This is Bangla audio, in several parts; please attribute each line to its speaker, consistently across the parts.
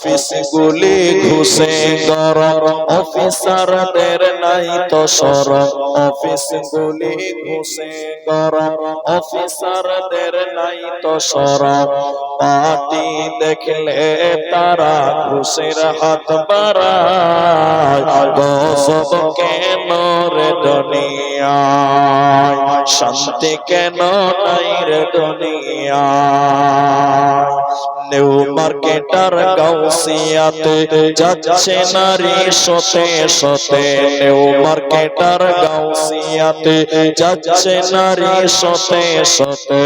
Speaker 1: অফিস গুলি ঘুষে গরম, অফিসারদের নাই তো শরম। অফিস গুলি ঘুষে গরম, অফিসারদের নাই তো শরম। পার্টি দেখলে তারা ঘুষের হাত বাড়ায়, গজব কেন রে দুনিয়ায়, শান্তি কেন নাই রে দুনিয়ায়। নিউ মার্কেটার গাউসিয়াতে যাচ্ছে নারী শতে শতে, নিউ মার্কেটার গাউসিয়াতে যাচ্ছে নারী শতে শতে।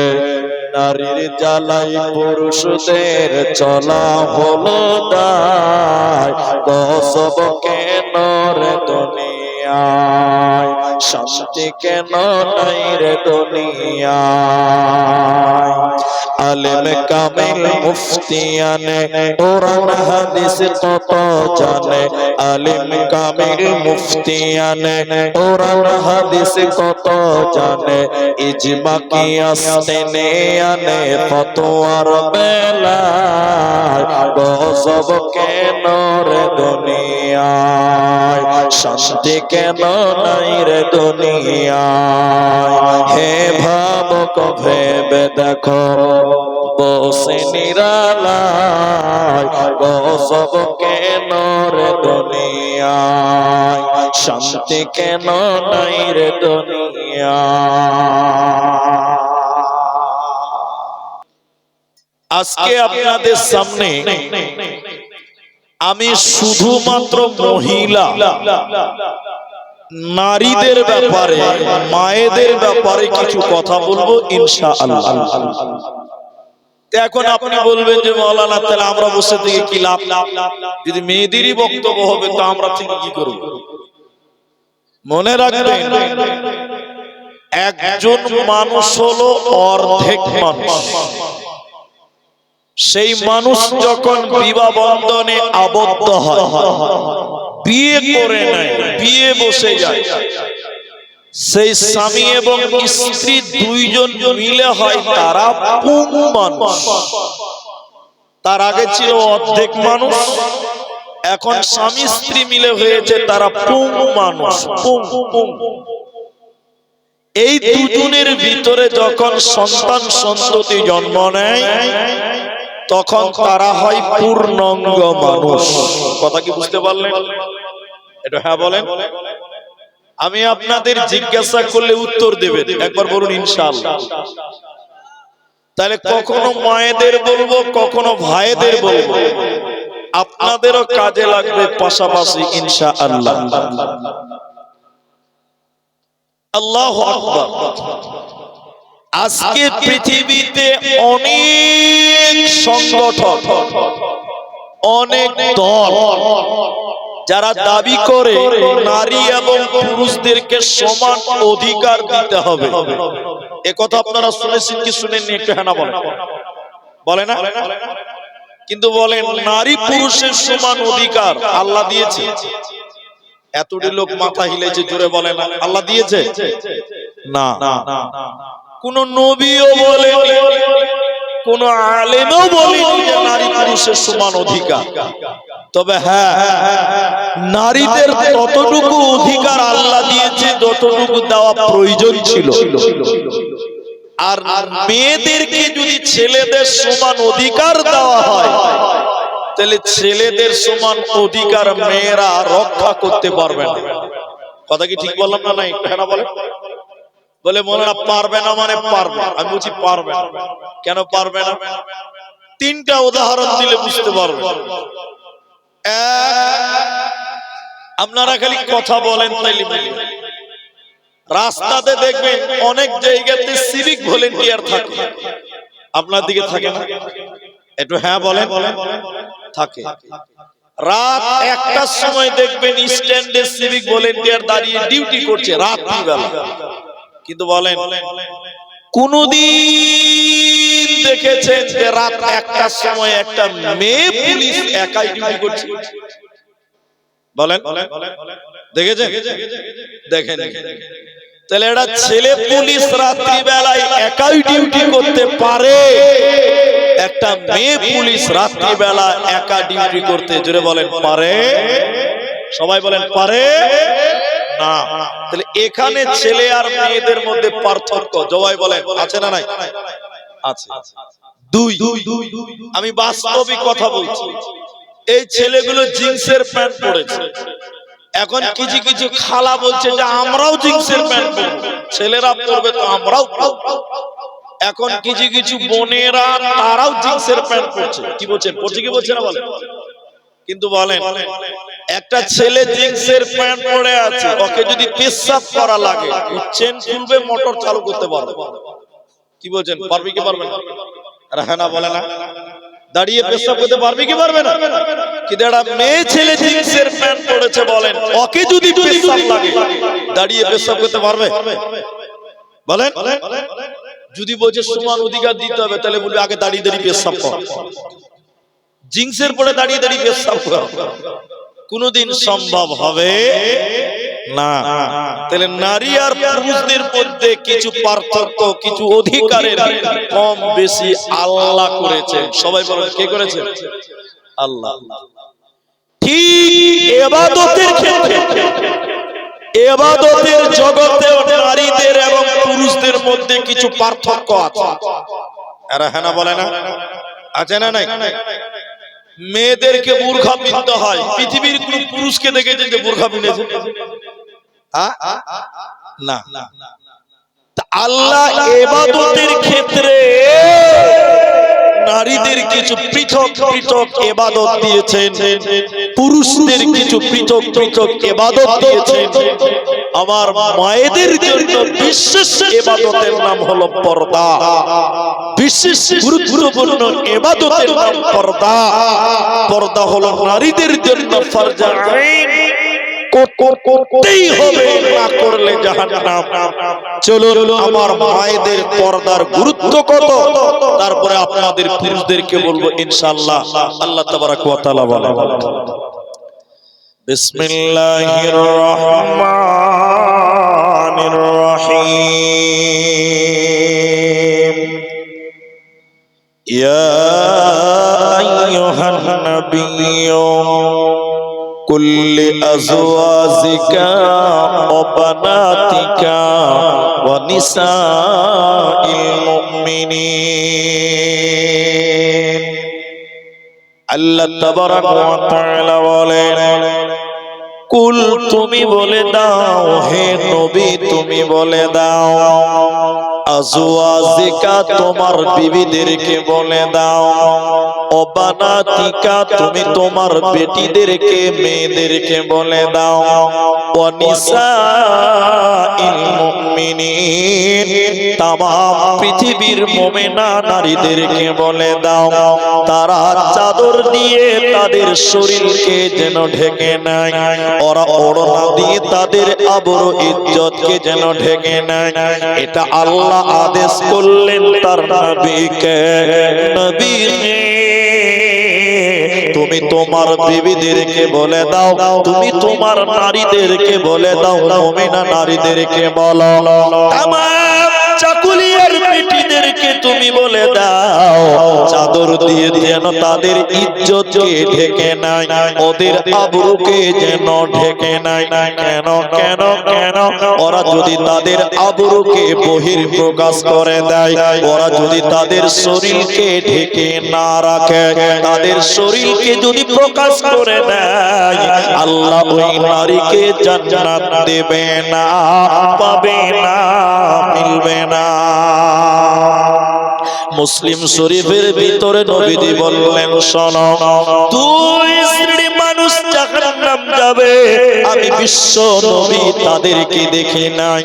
Speaker 1: নারীর জ্বালাই পুরুষদের চলা হলো দায়, গজব কেন রে দুনিয়ায়, শান্তি কেন নাই রে দুনিয়ায়। আলেম কামিল মুফতিয়ানে কোরআন হাদিস কত জানে, আলেম কামিল মুফতিয়ানে কোরআন হাদিস কত জানে। ইজমা কিয়াস টেনে আনে ফতোয়ার বেলায়, গজব কেন রে দুনিয়ায়, শান্তি কেন নাই রে দুনিয়ায়। হে ভাবুক ভেবে দেখো বসে নিরালায়, গজব কেন রে দুনিয়ায়, শান্তি কেন নাই রে দুনিয়ায়। আজকে আপনাদের সামনে আমি শুধুমাত্র মহিলা নারীদের ব্যাপারে, মায়েদের ব্যাপারে কিছু কথা বলবো ইনশাআল্লাহ। এখন আপনি বলবেন যে মাওলানা তাহলে আমরা বসে থেকে কি লাভ, যদি মেয়েদেরই বক্তব্য হবে তো আমরা থেকে কি করব? মনে রাখবেন, একজন মানুষ হলো অর্ধেক মানুষ। সেই মানুষ যখন বিবাহ বন্ধনে আবদ্ধ হয়, বিয়ে করে নেয়, বিয়ে বসে যায়, সেই স্বামী এবং স্ত্রী দুইজন মিলে হয় তারা পূর্ণ মানুষ। তার আগে ছিল অর্ধেক মানুষ, এখন স্বামী স্ত্রী মিলে হয়েছে তারা পূর্ণ মানুষ। এই দুজনের ভিতরে যখন সন্তান সন্ততি জন্ম নেয় তখন তারা হয় পূর্ণাঙ্গ মানুষ। কথা কি বুঝতে পারলেন? এটা হ্যাঁ বলেন। আমি আপনাদের জিজ্ঞাসা করলে উত্তর দেবেন, একবার বলুন ইনশাআল্লাহ। তাহলে কখনো মায়েদের বলবো, কখনো ভাইদের বলবো, আপনাদেরও কাজে লাগবে পাশাপাশি ইনশাআল্লাহ। আল্লাহু আকবার। আজকে পৃথিবীতে অনেক সংগঠন, অনেক দল যারা দাবি করে নারী এবং পুরুষদেরকে সমান অধিকার দিতে হবে। একথা আপনারা শুনেছেন কি শুনেননি? একটু হ্যাঁ না বলেন। বলে না? কিন্তু বলেন নারী পুরুষের সমান অধিকার আল্লাহ দিয়েছে। এতটি লোক মাথা হিলেছে, জোরে বলে না আল্লাহ দিয়েছে? না, কোন নবীও বলেনি, কোন আলেমও বলেনি যে নারী পুরুষের সমান অধিকার। তবে হ্যাঁ, নারীদের ততটুকু অধিকার আল্লাহ দিয়েছে যতটুকু দেওয়া প্রয়োজন ছিল। আর মেয়েদেরকে যদি ছেলেদের সমান অধিকার দেওয়া হয় তাহলে ছেলেদের সমান অধিকার মেয়েরা রক্ষা করতে পারবে না। কথা কি ঠিক বললাম না? নাই কেন বলে? বলে মনে না পারবে না মানে পারবে। আমি বলছি পারবে না। কেন পারবে না? তিনটা উদাহরণ দিলে বুঝতে পারবে। আপনারা খালি কথা বলেন তাইলে বলবেন। রাস্তাতে দেখবেন অনেক জায়গাতে সিভিক ভলেন্টিয়ার থাকে, আপনার দিকে থাকে না? একটু হ্যাঁ বলেন। থাকে। রাত 1টার সময় দেখবেন স্ট্যান্ডে সিভিক ভলেন্টিয়ার দাঁড়িয়ে ডিউটি করছে রাত্রিবেলা। কিন্তু বলেন কোনদিন দেখেছেন যে রাত 1টার সময় একটা মেয়ে পুলিশ একাই ডিউটি করছে? বলেন দেখেছেন? দেখেন। তাহলে এটা ছেলে পুলিশ রাত্রিবেলায় একাই ডিউটি করতে পারে, একটা মেয়ে পুলিশ রাত্রি বেলা একা ডিউটি করতে, জোরে বলেন পারে? সবাই বলেন পারে না। তাহলে এখানে ছেলে আর মেয়েদের মধ্যে পার্থক্য জবাই বলেন আছে না নাই? আছে। দুই, আমি বাস্তবিক কথা বলছি। এই ছেলেগুলো জিন্সের প্যান্ট পরেছে, এখন কিছু কিছু খালা বলছে যে আমরাও জিন্সের প্যান্ট পরবো, ছেলেরা পরবে তো আমরাও পরবো। এখন কিছু কিছু বোনেরা তারাও জিন্সের প্যান্ট পরছে। কি বলছেন? পরছে কি বলছে না বলেন? কিন্তু বলেন একটা ছেলে জিন্সের প্যান্ট পরে আছে, ওকে যদি পেশাব করা লাগে চেন খুলবে, মোটর চালু করতে পারবে। কি বলছেন? পারবে কি পারবে না? রাখে না বলে না? দাঁড়িয়ে পেশাব করতে পারবে কি পারবে না? কিন্তু একটা মেয়ে ছেলে জিন্সের প্যান্ট পরেছে, বলেন ওকে যদি পেশাব লাগে দাঁড়িয়ে পেশাব করতে পারবে? বলেন। যদি বলছে সমান অধিকার দিতে হবে, তাহলে বলবে আগে দাঁড়িয়ে দাঁড়িয়ে পেশাব কর। জিন্সের পরে দাঁড়িয়ে দাঁড়িয়ে পেশাব কর, কোনদিন সম্ভব হবে না। তাহলে নারী আর পুরুষদের মধ্যে কিছু পার্থক্য, কিছু অধিকারের কম বেশি আল্লাহ করেছেন। সবাই বলেন কে করেছেন? আল্লাহ। ঠিক ইবাদতের ক্ষেত্রে, ইবাদতের জগতে নারীদের এবং পুরুষদের মধ্যে কিছু পার্থক্য আছে। এরা হ্যাঁ না বলে না? আছে না নাই? মেয়েদেরকে বুরখা পিনতে হয়। পৃথিবীর কোন পুরুষকে দেখেছেন যে বুরখা পিনেছে? না। আল্লাহ ইবাদতের ক্ষেত্রে নারীদের কিছু পৃথক পৃথক ইবাদত দিয়েছেন, পুরুষদের কিছু পৃথক পৃথক ইবাদত দিয়েছেন। আমার মায়েদের জন্য বিশেষ ইবাদতের নাম হলো পর্দা। বিশেষ গুরুত্বপূর্ণ ইবাদতের নাম পর্দা। পর্দা হলো নারীদের জন্য ফরজ আইন, করতেই হবে, না করলে জাহান্নাম। চলুন আমার মায়েদের পর্দার গুরুত্ব কত, তারপরে আপনাদের পুরুষদেরকে বলবো ইনশাআল্লাহ। আল্লাহ তাবারাক ওয়া তাআলা বলেন, বিসমিল্লাহির রহমানির রহিম। ইয়া আইয়ুহান নাবিয়্যু কুল্লি আজওয়াজিকা ওয়া বানাতিকা ওয়া নিসাইল মুমিনিন। আল্লাহ তাবারাক ওয়া তাআলা বলেন, কুল তুমি বলে দাও, হে নবী তুমি বলে দাও, আজওয়াজিকা তোমার বিবিদেরকে বলে দাও, ও বানাতিকা তুমি তোমার বেটিদেরকে মেয়েদেরকে বলে দাও, ও নিসাইল মুমিনিন তামাম পৃথিবীর মুমিনা নারীদেরকে বলে দাও, তারা চাদর দিয়ে তাদের শরীরকে যেন ঢেকে নেয়, ওরা ওড়না দিয়ে তাদের আবরু ইজ্জতকে যেন ঢেকে নেয়। এটা আল্লাহ আদেশ করলেন তার নবীকে। নবী তুমি তোমার বিবিদেরকে বলে দাও, তুমি তোমার নারীদেরকে বলে দাও, মুমিনা নারীদেরকে বলো, তামাম চাকুলিয়ার বেটিদেরকে তুমি বলে দাও, চাদর দিয়ে যেন তাদের ইজ্জতকে ঢেকে নেয়, ওদের আবরুকে যেন ঢেকে নেয়। কেন কেন কেন? ওরা যদি তাদের আবরুকে বহির প্রকাশ করে দেয়, ওরা যদি তাদের শরীরকে ঢেকে না রাখে, তাদের শরীরকে যদি প্রকাশ করে দেয়, আল্লাহ ওই নারীকে জান্নাত দেবে না, পাবে না, মিলবে না। মুসলিম শরীফের ভিতরে নবীজি বললেন, শোনো, দুই শ্রেণীর মানুষ জাহান্নাম যাবে, আমি বিশ্ব নবী তাদেরকে দেখি নাই।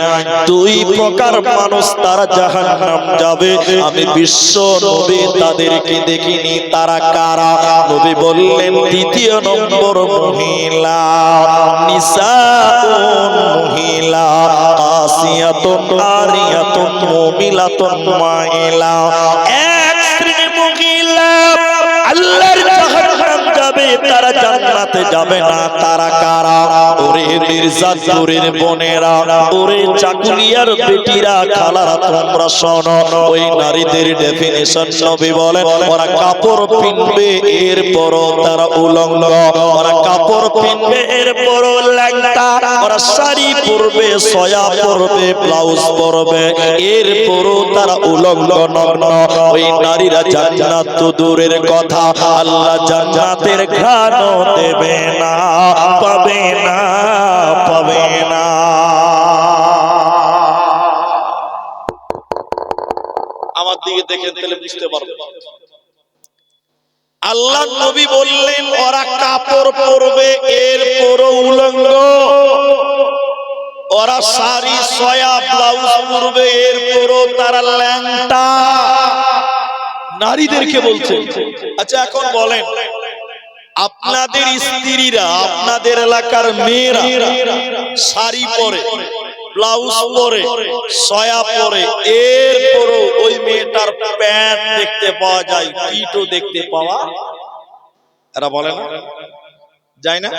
Speaker 1: দুই প্রকার মানুষ তারা জাহান্নাম যাবে, আমি বিশ্ব নবী তাদেরকে দেখিনি। তারা কারা? নবী বললেন, দ্বিতীয় নম্বর মহিলা, নিসাউন মহিলা, আসিয়াতুন আরিয়াতুন মুমিলাতুন মাইলা। এক শ্রেণীর মহিলা আল্লাহর জাহান্নাম যাবে, যাবে তারা জান্নাতে যাবে না। তারা কারা? ওরে মির্জাপুরের বোনেরা, ওরে চাকুলিয়ার বেটিরা, খালারা, তোমরা শোনো। ওই নারীদের ডেফিনিশন নবী বলেন, ওরা কাপড় পিনবে এরপরও তারা উলঙ্গ, ওরা কাপড় পিনবে এরপরও ল্যাংটা, ওরা শাড়ি পরবে, সয়া পরবে, ব্লাউজ পরবে, এরপরও তারা উলঙ্গ নগ্ন। ওই নারীরা জান্নাত তো দূরের কথা, আল্লাহ জান্নাতের ঘ্রাণও দেবে না, পাবে না, পাবে না। আমার দিকে দেখে তাহলে বুঝতে পারবে। আল্লাহ নবী বললেন ওরা কাপড় পরবে এরপরও উলঙ্গ, ওরা শাড়ি সয়া ব্লাউজ পরবে এরপরও তারা ল্যাংটা। নারীদেরকে বলছে। আচ্ছা এখন বলেন, আপনাদের স্ত্রীরা, আপনাদের এলাকার মেয়েরা শাড়ি পরে, ব্লাউজ পরে, সয়া পরে, এরপরও ওই মেয়েটার প্যান্ট দেখতে পাওয়া যায়, পিঠও দেখতে পাওয়া, এরা বলে না যায় না?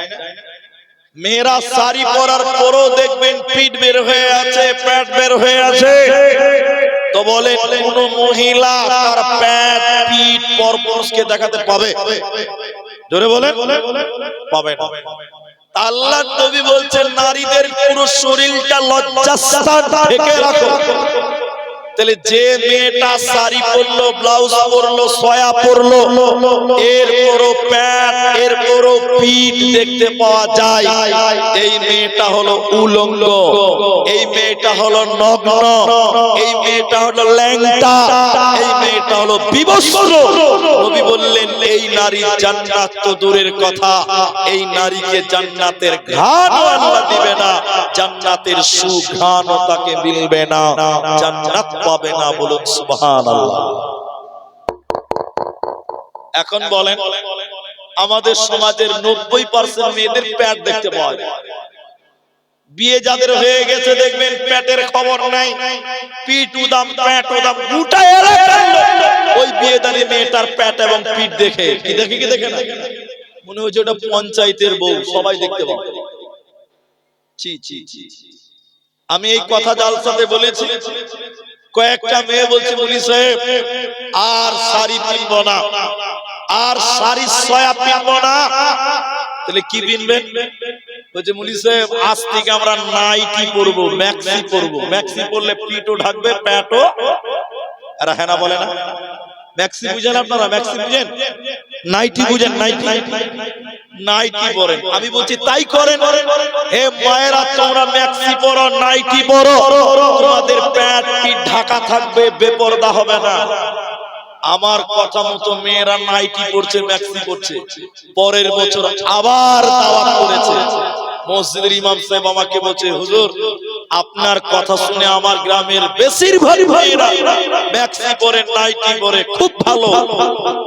Speaker 1: মেয়েরা শাড়ি পরার পরও দেখবেন পিঠ বের হয়ে আছে, প্যান্ট বের হয়ে আছে। তো বলে কোন মহিলা তার প্যান্ট পিঠ পর পুরুষকে দেখাতে পাবে? জোরে বলে পাবে না। আল্লাহ নবী বলছেন নারীদের পুরো শরীরটা লজ্জাস্থান ঢেকে রাখো। তাহলে যে মেয়েটা শাড়ি পরলো, ব্লাউজ পরলো, সয়া পরলো, এরপরও প্যান্ট, এরপরও পিঠ দেখতে পাওয়া যায়, এই মেয়েটা হলো উলঙ্গ, এই মেয়েটা হলো নগ্ন, এই মেয়েটা হলো ল্যাংটা, এই মেয়েটা হলো বিবস্ত্র। নবী বললেন এই নারীর জান্নাত তো দূরের কথা, এই নারীকে জান্নাতের ঘ্রাণও আল্লাহ দিবে না, জান্নাতের সুঘ্রাণও তাকে মিলবে না, জান্নাত পাবে না। বলুন সুবহানাল্লাহ। এখন বলেন, আমাদের সমাজের 90% মেয়েদের প্যাট দেখতে পাওয়া যায়। বিয়ে যাদের হয়ে গেছে দেখবেন প্যাটের খবর নাই, পিঠ উদাম, প্যাট উদাম, গোটা এলাকার লোক ওই বিয়েদারি মেয়েটার প্যাট এবং পিঠ দেখে কি দেখে না, মনে হচ্ছে ওটা পঞ্চায়েতের বউ, সবাই দেখতে পাবে। ছি ছি ছি। আমি এই কথা জালসাতে বলেছি, কয়েকটা মেয়ে বলছে মুলি সাহেব আর শাড়ি পিনবো না, আর শাড়ি সয়া পিনবো না। তাহলে কি পিনবেন? বলছে মুলি সাহেব আজ থেকে আমরা নাইটি পরবো, ম্যাক্সি পরবো। ম্যাক্সি পরলে পিঠও ঢাকবে, প্যাটও। এরা হ্যাঁ না বলে না? ম্যাক্সি বুঝেন আপনারা? ম্যাক্সি বুঝেন? নাইটি বুঝেন? নাইটি নাইটি পরেন। আমি বলছি তাই করেন। হে মায়েরা, তোমরা ম্যাক্সি পরো, নাইটি পরো, তোমাদের প্যাট পিঠ ঢাকা থাকবে, বেপরদা হবে না। আমার কথা মতো মেয়েরা নাইটি পরছে, ম্যাক্সি পরছে। পরের বছর আবার দাওয়াত করেছে। মসজিদের ইমাম সাহেব আমাকে বলছে, হুজুর আপনার কথা শুনে আমার গ্রামের বেশিরভাগ ভাইরা ম্যাক্সি পরে, নাইটি পরে, খুব ভালো।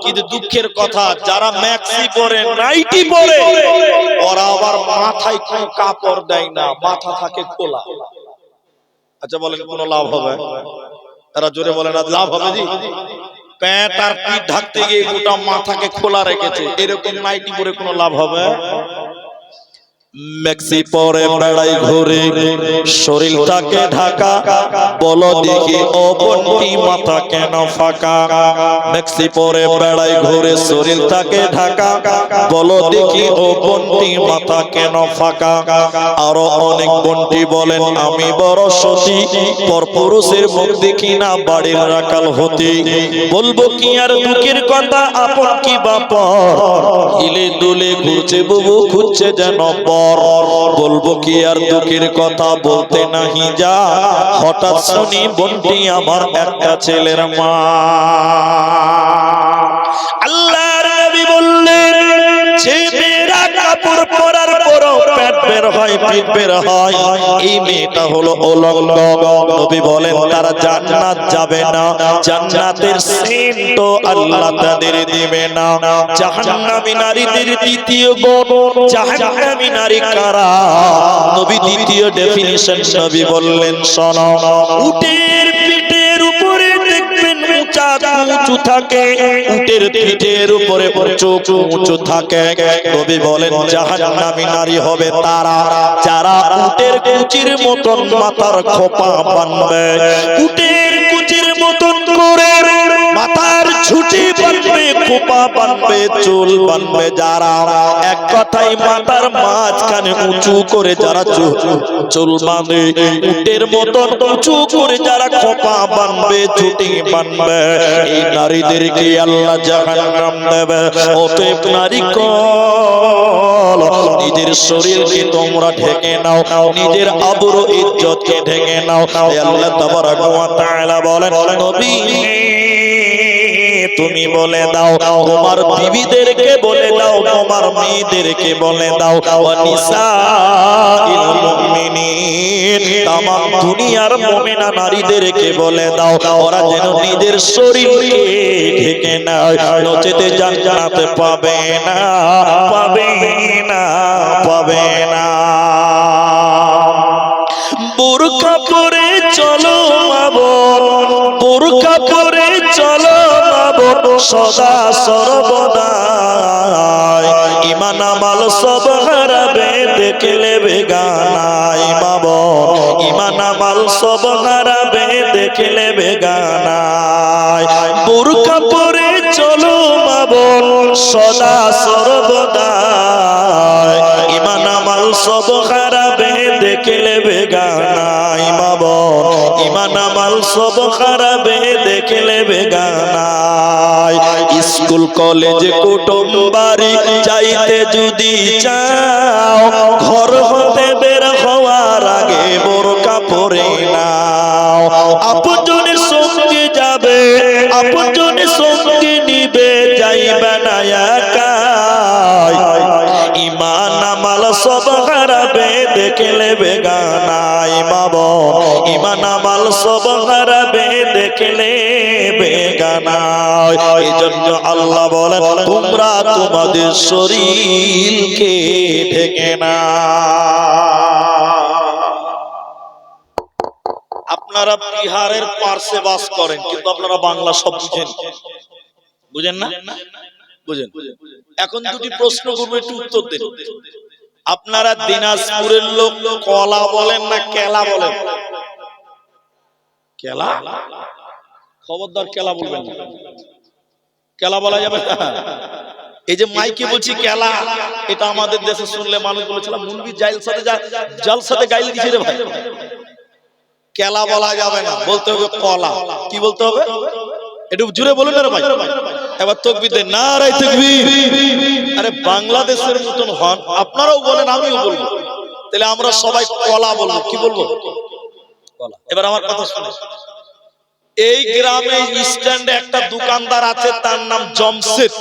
Speaker 1: কিন্তু দুঃখের কথা, যারা ম্যাক্সি পরে, নাইটি পরে, ওরা আবার মাথায় কোনো কাপড় দেয় না, মাথা থাকে খোলা। আচ্ছা বলেন কোনো লাভ হবে? তারা জোরে বলে না লাভ হবে জি? প্যান্ট আর পিঠ ঢাকতে গিয়ে গোটা মাথাকে খোলা রেখেছে, এরকম নাইটি পরে কোনো লাভ হবে? ম্যাক্সি পরে বেড়াই ঘুরে, শরীরটাকে ঢাকা, বলো দেখি ও বন্টি মাথা কেন ফাঁকা? ম্যাক্সি পরে বেড়াই ঘুরে, শরীরটাকে ঢাকা, বলো দেখি ও বন্টি মাথা কেন ফাঁকা? আরো অনেক বন্টি বলেন আমি বড় সতী, পরপুরুষের মুখ দেখি না বাড়ির রাখাল হতি। বলবো কি আর দুঃখের কথা, আপন কি বাপর, হিলে দুলে ঘুরছে বুবু, খুঁজছে যেন বর। বলবো কি আর দুঃখের কথা, বলতে নাহি যা, হঠাৎ শুনি বন্টি আমার একটা ছেলের মা। আল্লাহর নবী বললেন যে মেয়েরা কাপড় পরার পরও পেট বের হয়, পিঠ বের হয়, এই মেয়েটা হলো উলঙ্গ। নবী বলেন তারা জান্নাত যাবে না, জান্নাতের সেন্টও আল্লাহ তাদের দিবে না। জাহান্নামী নারীদের দ্বিতীয় গুণ, জাহান্নামী নারী কারা? নবী দ্বিতীয় ডেফিনিশন নবী বললেন শোনো, উটের পিঠের উপরে দেখবেন উঁচা উঁচু থাকে, উটের পিঠের উপরে উঁচু থাকে। নবী বলেন জাহান্নামী নারী হবে তারা যারা উটের কুচির মতন মাথার খোপা বাঁধবে, উটের কুচির মতন করে মাথার ছুটি বাঁধবে, খোপা বাঁধবে, চুল বাঁধবে, যারা এক কথাই মাথার মাঝখানে উঁচু করে যারা চুল বাঁধে, উটের মতন উঁচু করে যারা খোপা বাঁধবে, ছুটি বাঁধবে, এই নারীদেরকে আল্লাহ জাহান্নাম দেবে। অতএব নারীকল নিজের শরীরকে তোমরা ঢেকে নাও, নিজের আবরু ইজ্জতকে ঢেকে নাও। আল্লাহ তাবারক ওয়া তাআলা বলেন নবী তুমি বলে দাও, তোমার বিবিদেরকে বলে দাও, তোমার মেয়েদেরকে বলে দাও, নিসাইল মুমিনিন তামাম দুনিয়ার মুমিনা নারীদেরকে বলে দাও ওরা যেন নিজের শরীরকে ঢেকে নেয়, নচেতে জান্নাত পাবে না, পাবে না, পাবে না। বোরকা পরে চলো মাবোন, বোরকা পরে চলো মাবোন, সদা সর্বদা ঈমান আমল সব হারাবে দেখলে বেগানাই মাবোন, ঈমান আমল সব হারাবে দেখলে বেগানাই। বোরকা পরে চলো মাবোন, সদা সর্বদা ঈমান আমল সব হারাবে দেখলে বেগানাই মাবোন, ঈমান আমল সব হারাবে দেখলে বেগানাই। স্কুল কলেজ কুটুম বাড়ি যাইতে যদি চাও, ঘর হতে বের হওয়ার আগে বোরকা পরে নাও। আপনজনের সঙ্গে যাবে, আপনজনের সঙ্গে নিবে, যাইবে না একা, ঈমান আমল সব হারাবে দেখলে বেগানাই মাবোন, ঈমান আমল সব হারাবে দেখলে বেগানাই। এজন্য আল্লাহ বলেন তোমরা তোমাদের শরীরকে ঢেকে নাও। আপনারা বিহারের পার্শ্বে বাস করেন কিন্তু আপনারা বাংলা সব বুঝেন, বুঝেন না? বুঝেন। এখন দুটি প্রশ্ন করবো, একটু উত্তর দেন। আপনারা দিনাজপুরের লোক কলা বলেন না কেলা বলেন? কেলা? খবরদার কেলা বলবেন না, কেলা বলা যাবে না। এই যে মাইকে বলছি কেলা, এটা আমাদের দেশে শুনলে মানুষ বলেছিল মুলবি জালসাতে গাইল দিছে রে ভাই। কেলা বলা যাবে না, বলতে হবে কলা। কি বলতে হবে? একটু জোরে বলুন না রে ভাই। এবার তাকবীর দেন, নারায়ে তাকবীর। আরে বাংলাদেশের মতন হন, আপনারাও বলেন আমিও বলবো, তাহলে আমরা সবাই কলা বলবো। কি বলবো? কলা। এবার আমার কথা শুনে, এই গ্রামে স্ট্যান্ডে একটা দোকানদার আছে, তার নাম জমশেদ,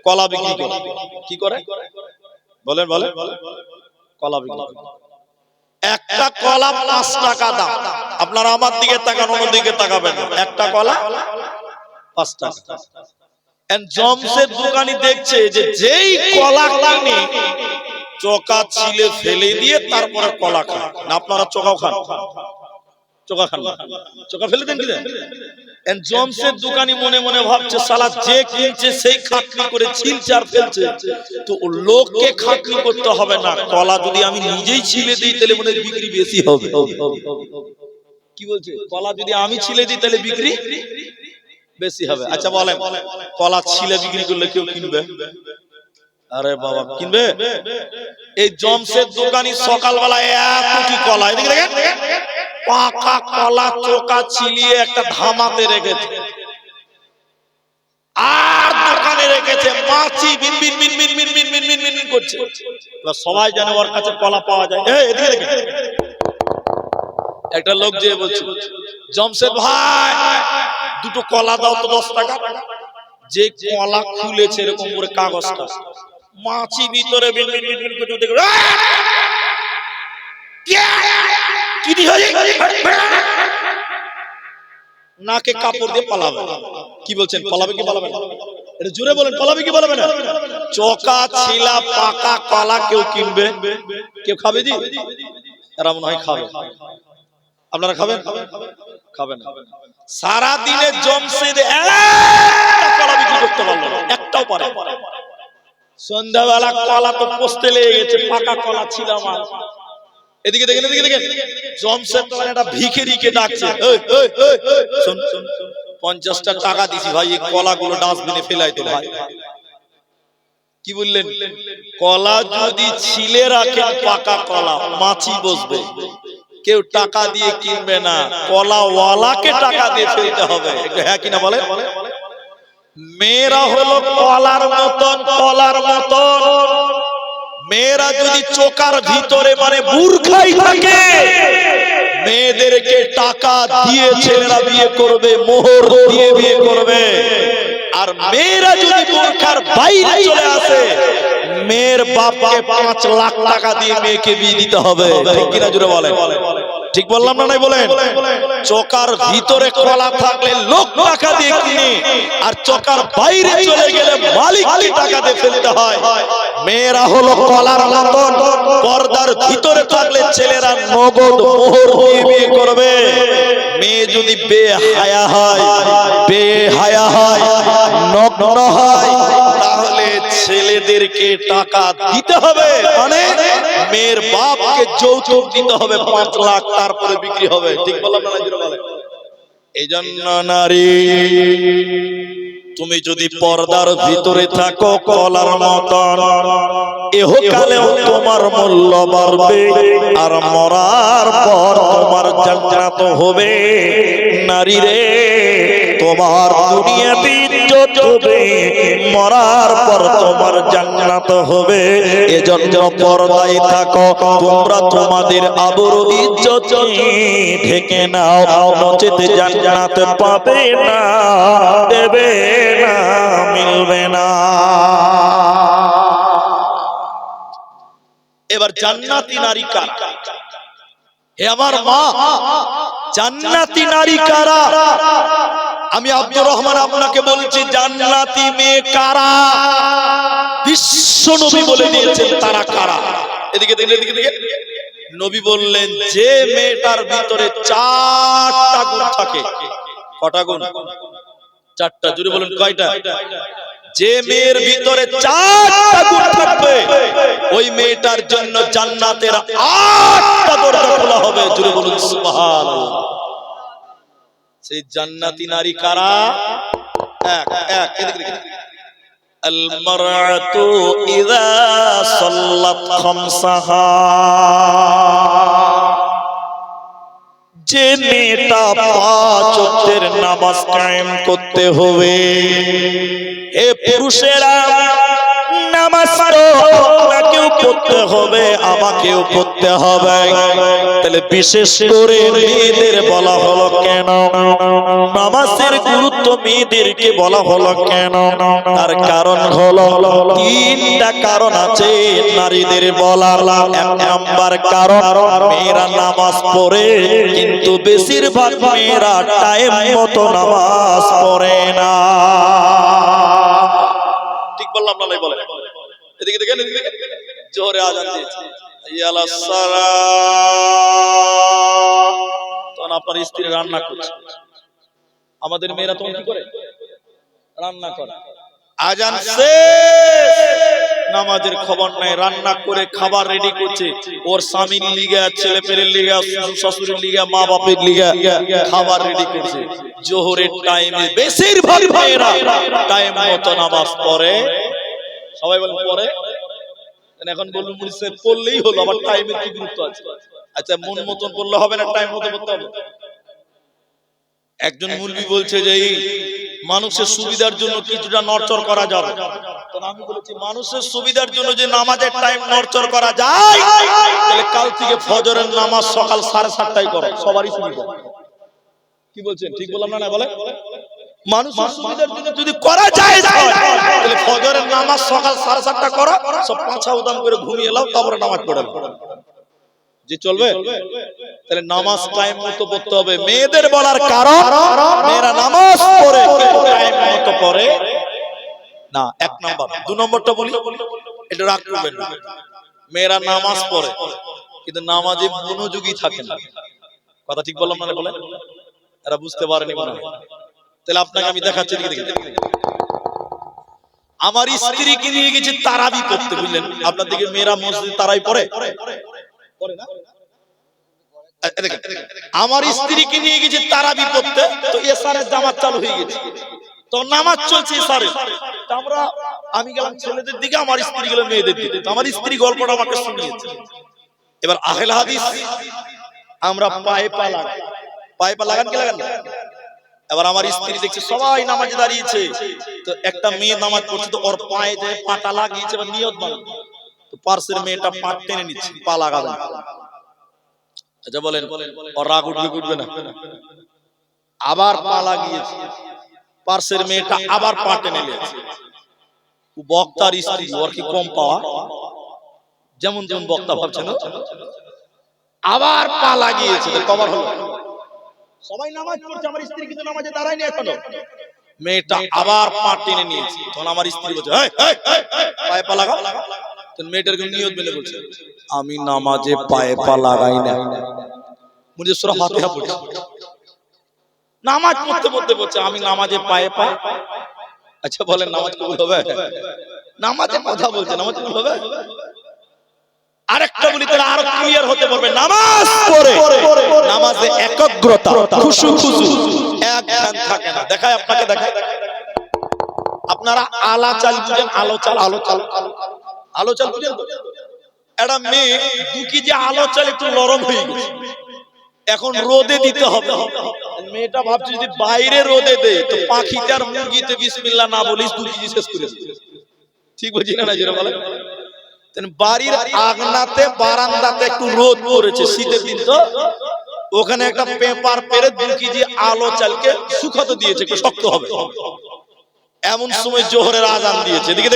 Speaker 1: কলা বিক্রি করে। কি করে বলেন? বলেন কলা বিক্রি করে। একটা কলা 5 টাকা দাম। আপনারা আমার দিকে তাকান, অন্য দিকে তাকাবেন না। একটা কলা 5 টাকা। জমশেদ দোকানি দেখছে যে যেই কলা কিনে চোকা ছিলে ফেলে দিয়ে তারপরে কলা খায় না। আপনারা চোকাও খান? চোকা খান না, চোকা ফেলে দেন। কি দেন? জমশেদ দোকানি মনে মনে ভাবছে শালা যে কিনছে সেই খাটনি করে ছিলছে আর ফেলছে, তো লোককে খাটনি করতে হবে না, কলা যদি আমি নিজেই ছিলে দিই তাহলে মনে হয় বিক্রি বেশি হবে। কি বলছে? কলা যদি আমি ছিলে দিই তাহলে বিক্রি বেশি হবে। আচ্ছা বলেন, কলা ছিলে বিক্রি করলে কেউ কিনবে? আরে বাবা, কিনবে? এই জমশেদ দোকানি সকালবেলা এত কি কলা, এদিকে দেখেন, পাকা কলা চোকা ছিলিয়ে একটা ধামাতে রেখেছে, আর দোকানে রেখেছে মাছি বিন বিন বিন বিন বিন বিন বিন বিন বিন করছে। সবাই জানে ওর কাছে কলা পাওয়া যায়। এদিকে দেখেন, একটা লোক যে বলছে জমশেদ ভাই দুটো কলা দাও তো 10 টাকা। যে কলা খুলেছে এরকম করে কাগজটা, মাছি ভিতরে বিন বিন বিন বিন করতে দেখো, কি দি হয়ে নাকে কাপড় দিয়ে পালাবে। কি বলছেন? পালাবে কি পালাবে না? এটা জোরে বলেন, পালাবে কি পালাবে না? চোকা ছিলা পাকা কলা কেউ কিনবে? কেউ খাবে? জি, এরা মনে হয় খাবে। আপনারা খাবেন? খাবে না। সারা দিনে জমশেদ একটা কলা বিক্রি করতে পারলো না, একটাও পারে। সন্ধ্যাবেলা কলা তো পোস্তে লেগে গেছে, পাকা কলা ছিল আমার। এদিকে দেখেন, এদিকে দেখেন, জমশেদ তো একটা ভিখারিকে ডাকছে, শোন 50টা টাকা দিছি ভাই, এই কলাগুলো ডাস্টবিনে ফেলাই তো ভাই। কি বললেন? কলা যদি ছিলে রাখেন পাকা কলা, মাছি বসবে, কেউ টাকা দিয়ে কিনবে না, কলাওয়ালাকে টাকা দিয়ে ফেলতে হবে। একটু হ্যাঁ কিনা বলেন। মেয়েরা হলো কলার মতন, কলার মতন। মেয়েরা যদি চোকার ভিতরে মানে বুরখাই থাকে, মেয়েদেরকে টাকা দিয়ে ছেলেরা বিয়ে করবে, মোহর দিয়ে বিয়ে করবে। আর মেয়েরা যদি বোরখার বাইরে চলে আসে, মেয়ের বাপকে 5 লাখ টাকা দিয়ে মেয়েকে বিয়ে দিতে হবে। ঠিক কিনা জুড়ে বলেন? ঠিক বললাম না নাই বলেন? চোকার ভিতরে কলা থাকলে লোক টাকা দিয়ে কিনে, আর চোকার বাইরে চলে গেলে মালিককে টাকা দিয়ে ফেলতে হয়। মেয়েরা হলো কলার মতন, পর্দার ভিতরে থাকলে ছেলেরা নগদ মোহর দিয়ে বিয়ে করবে। মেয়ে যদি বেহায়া হয়, বেহায়া হয়, নগ্ন হয়, তাহলে ছেলেদেরকে টাকা দিতে হবে, মানে মেয়ের বাপকে যৌতুক দিতে হবে 5 লাখ, তারপরে বিক্রি হবে। ঠিক বললাম না? এই জন্য নারী, তুমি যদি পর্দার ভিতরে থাকো কলার মতন, ইহকালেও তোমার মূল্য বাড়বে, আর মরার পর তোমার জান্নাত হবে। নারী রে, তোমার দুনিয়াতে ইজ্জত হবে, মরার পর তোমার জান্নাত হবে। এজন্য পর্দায় থাকো, তোমরা তোমাদের আবরু ইজ্জত ঢেকে নাও, নচেত জান্নাত পাবে না, দেবে না, মিলবে না। এবার জান্নাতি নারী কারা? হে আমার মা, জান্নাতি নারী কারা? আমি আব্দুর রহমান আপনাকে বলছি, জান্নাতি মেয়ে কারা? বিশ্ব নবী বলে দিয়েছেন তারা কারা। এদিকে দেখেন, এদিকে দেখেন, নবী বললেন যে মেয়েটার ভিতরে 4টা গুণ থাকে। কটা গুণ? 4টা। জুড়ে বলুন কয়টা? যে মেয়ের ভিতরে 4টা গুণ থাকবে, ওই মেয়েটার জন্য জান্নাতের 8টা দরজা খোলা হবে। জুড়ে বলুন সুবহানাল্লাহ। সেই জান্নাতি নারী কারা? এক এক এদিকে দেখেন, আল মারআতু ইযা সাল্লাত খামসাহা, যে মেয়েটা 5 ওয়াক্তের নামাজ কায়েম করতে হবে। হে পুরুষেরা, নামাজ তো আপনাকেও পড়তে হবে, আমাকেও পড়তে হবে। তাহলে বিশেষ করে মেয়েদের বলা হলো কেন? নামাজের গুরুত্ব মেয়েদেরকে বলা হলো কেন? তার কারণ হলো 3টা কারণ আছে নারীদের বলার। 1 নাম্বার কারণ, মেয়েরা নামাজ পড়ে, কিন্তু বেশিরভাগ মেয়েরা টাইম মতো নামাজ পড়ে না। ঠিক বললাম না নাই বলেন? এদিকে দেখেন, এদিকে দেখেন, জোরে আযান দিয়েছে, হাইয়া আলাস সালাহ। তখন আপনার স্ত্রী রান্না করছে। আমাদের মেয়েরা তখন কি করে? রান্না করে। আযান শেষ, নামাজের খবর নাই, রান্না করে খাবার রেডি করছে, ওর স্বামীর লিগা, ছেলে পেলের লিগা, শ্বশুরের লিগা, মা বাপের লিগা খাবার রেডি করছে। জোহরের টাইমে বেশিরভাগ মেয়েরা টাইম মতো নামাজ পড়ে। সবাই বলেন পড়ে। এখন বলুন মুনিসে পড়লেই হলো, আবার টাইমের কি গুরুত্ব আছে? আচ্ছা, মন মতন পড়লে হবে না, টাইম মতো পড়তে হবে। একজন মুলবি বলছে যে এই মানুষের সুবিধার জন্য কিছুটা নড়চড় করা যাবে। আমি বলেছি, মানুষের সুবিধার জন্য যে নামাজের টাইম নড়চড় করা যায়, তাহলে কাল থেকে ফজরের নামাজ সকাল 7:30টায় করো, সবারই সুবিধা। কি বলছেন? ঠিক বললাম না? বলে মানুষের সুবিধার জন্য যদি করা যায়, তাহলে ফজরের নামাজ সকাল 7:30টা করো, সব পাঁচা উদাম করে ঘুমিয়ে এলাও, তারপরে নামাজ পড়ে যে চলবে। তাহলে নামাজ টাইম মতো পড়তে হবে। মেয়েদের বলার কারণ, মেয়েরা নামাজ পড়ে কিন্তু টাইম মতো পড়ে না, 1 নাম্বার। 2 নম্বরটা বলি, এটা রাগ করবেন না। মেয়েরা নামাজ পড়ে কিন্তু নামাজে মনোযোগী থাকে না। কথা ঠিক বললাম না? বলেন এরা বুঝতে পারেনি মনে হয়। তাহলে আপনাকে আমি দেখাচ্ছি, আমার স্ত্রীকে নিয়ে গেছে তারাবি পড়তে, বুঝলেন? আপনার দিকে মেয়েরা মসজিদে তারাই পড়ে না? আমার স্ত্রীকে নিয়ে গেছে তারাবি পড়তে, তো এসারের জামাত চালু হয়ে গেছে, তো নামাজ চলছে এসারে। আমি গেলাম ছেলেদের দিকে, আমার স্ত্রী গেল মেয়েদের দিকে। আমার স্ত্রী গল্পটা আমাকে শুনিয়েছে। এবার আহলে হাদিস আমরা পায়ে পা লাগাই, পায়ে পা লাগান কি লাগান না? এবার আমার স্ত্রী দেখছে সবাই নামাজে দাঁড়িয়েছে, তো একটা মেয়ে নামাজ পড়ছে, তো ওর পায়ে যে পাটা লাগিয়েছে বা নিয়ত বানানো, তো পার্শ্বের মেয়েটা পা টেনে নিচ্ছে, পা লাগাবে না। আচ্ছা বলেন, ওর রাগ উঠবে না? আবার পা লাগিয়েছে, পার্শ্বের মেয়েটা আবার পা টেনে নিয়েছে। বক্তার স্ত্রী, ওর কি কম পাওয়া? যেমন যেমন বক্তা ভাবছেন, আবার পা লাগিয়েছে, কবার হলো? সবাই নামাজ পড়ছে, আমার স্ত্রী কিন্তু নামাজে দাঁড়ায়নি এখনো। মেয়েটা আবার পা টেনে নিয়েছে, তখন আমার স্ত্রী বলছে পায়ে পা লাগাও। মেয়েটার নিয়ত মেনে বলছে, আমি নামাজে পায়ে পা লাগাই না। মুঝে সূরা ফাতিহা পড়ছি, নামাজ পড়তে পড়তে বলছে আমি নামাজে পায়ে পা। আচ্ছা বলেন, নামাজ কবুল হবে? নামাজে কথা বলছে, নামাজ কবুল হবে? আরেকটা বলি, তাহলে আরো ক্লিয়ার হতে পারবে। নামাজ পড়ে নামাজে একাগ্রতা, খুশু এক ধ্যান থাকে না। দেখায় আপনাকে, দেখায় আপনারা আলা চাল বুঝেন? আলো চাল বুঝেন তো? একটা মেয়ে 2 কেজি আলো চাল একটু নরম হয়ে গেছে, এখন রোদে দিতে হবে। মেয়েটা ভাবছে যদি বাইরে রোদে দেয় তো পাখিটার মুরগিতে বিসমিল্লাহ না বলিস 2 কেজি শেষ করে দিবে। ঠিক বুঝি না? যেটা বলে বাড়ির আগনাতে বারান্দাতে একটু রোদ পড়েছে, শীতের দিন তো, ওখানে একটা পেপার পেরে 2 কেজি আলো চালকে শুকাতে দিয়েছে, একটু শক্ত হবে। এমন সময় জোহরের আজান দিয়েছে, দেখে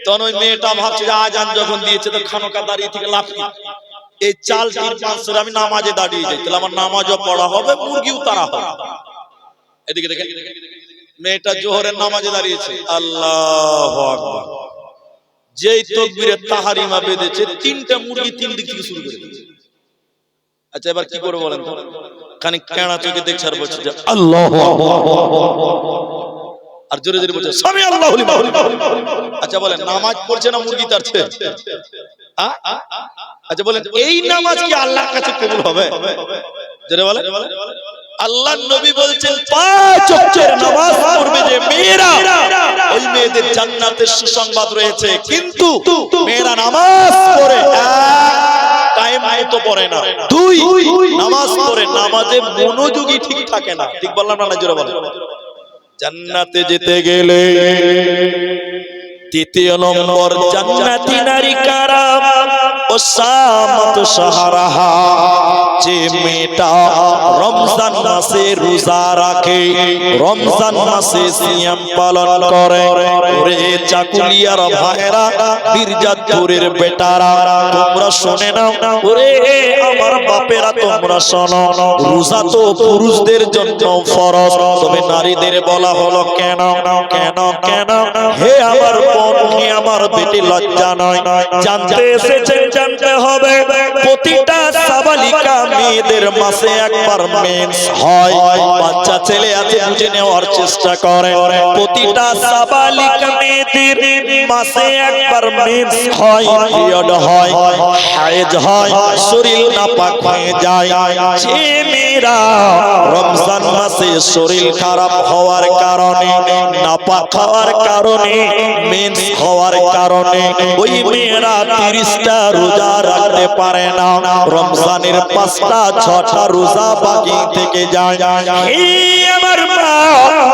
Speaker 1: তখন ওই মেয়েটা ভাবছে যে আজান যখন দিয়েছে তো খানকা দাঁড়িয়ে থেকে লাফিয়ে এই চাল 4-5 আমি নামাজে দাঁড়িয়ে যাই, তাহলে আমার নামাজও পড়া হবে, মুরগিও তারা হবে। এদিকে দেখে মেয়েটা জোহরের নামাজে দাঁড়িয়েছে, আল্লাহু আকবার, যেই তাকবীরে তাহরিমা বেঁধেছে 3টা মুরগি 3 দিক থেকে শুরু করে দিয়েছে। আচ্ছা এবার কি করবে বলেন তো? খানিক কেনা চোখে দেখছে আর বলছে যে আল্লাহু আকবার, আর জোরে জোরে বলছে সামি আল্লাহু লিমান। আচ্ছা বলেন, নামাজ পড়ছে না মুরগি তারছে? আচ্ছা বলেন, এই নামাজ কি আল্লাহর কাছে কবুল হবে? জোরে বলেন। আল্লাহর নবী বলছেন 5 ওয়াক্তের নামাজ পড়বে যে মেয়েরা, ওই মেয়েদের জান্নাতের সুসংবাদ রয়েছে। কিন্তু মেয়েরা নামাজ পড়ে, টাইম মতো পড়ে না, 2 নামাজ পড়ে নামাজে মনোযোগী ঠিক থাকে না। ঠিক বললাম না? জোরে বলেন। জান্নাতে যেতে গেলে 3 নম্বর, জান্নাতি নারী কারা? ওসামাত শাহরাহা, যে মেয়েটা রমজান মাসে রোজা রাখে, রমজান মাসে সিয়াম পালন করে। ওরে চাকুলিয়ার ভাইরা, মির্জাপুরের বেটারা, তোমরা শুনে নাও। ওরে আমার বাপেরা, তোমরা শোনো, রোজা তো পুরুষদের জন্য ফরজ, তবে নারীদের বলা হলো কেন? কেন কেন? হে আমার বোন, হে আমার বেটি, লজ্জা নয়? জানতে এসেছেন, জানতে হবে। প্রতিটা সাবালিকা মেয়েদের মাসে একবার মেন্স হয়। বাচ্চা ছেলে আছে, বুঝে নেওয়ার চেষ্টা করে। প্রতিটা সাবালিকা মেয়েদের মাসে একবার মেন্স হয়, পিরিয়ড হয়, হায়েজ হয়, শরীর নাপাক হয়ে যায়। যে মেয়েরা রমজান মাসে শরীর খারাপ হওয়ার কারণে, নাপাক হওয়ার কারণে, মেন্স হওয়ার কারণে ওই মেয়েরা 30টা রোজা রাখতে পারে না, রমজানের 5টা 6টা রোজা বাকি থেকে যায়। এই আমার মা,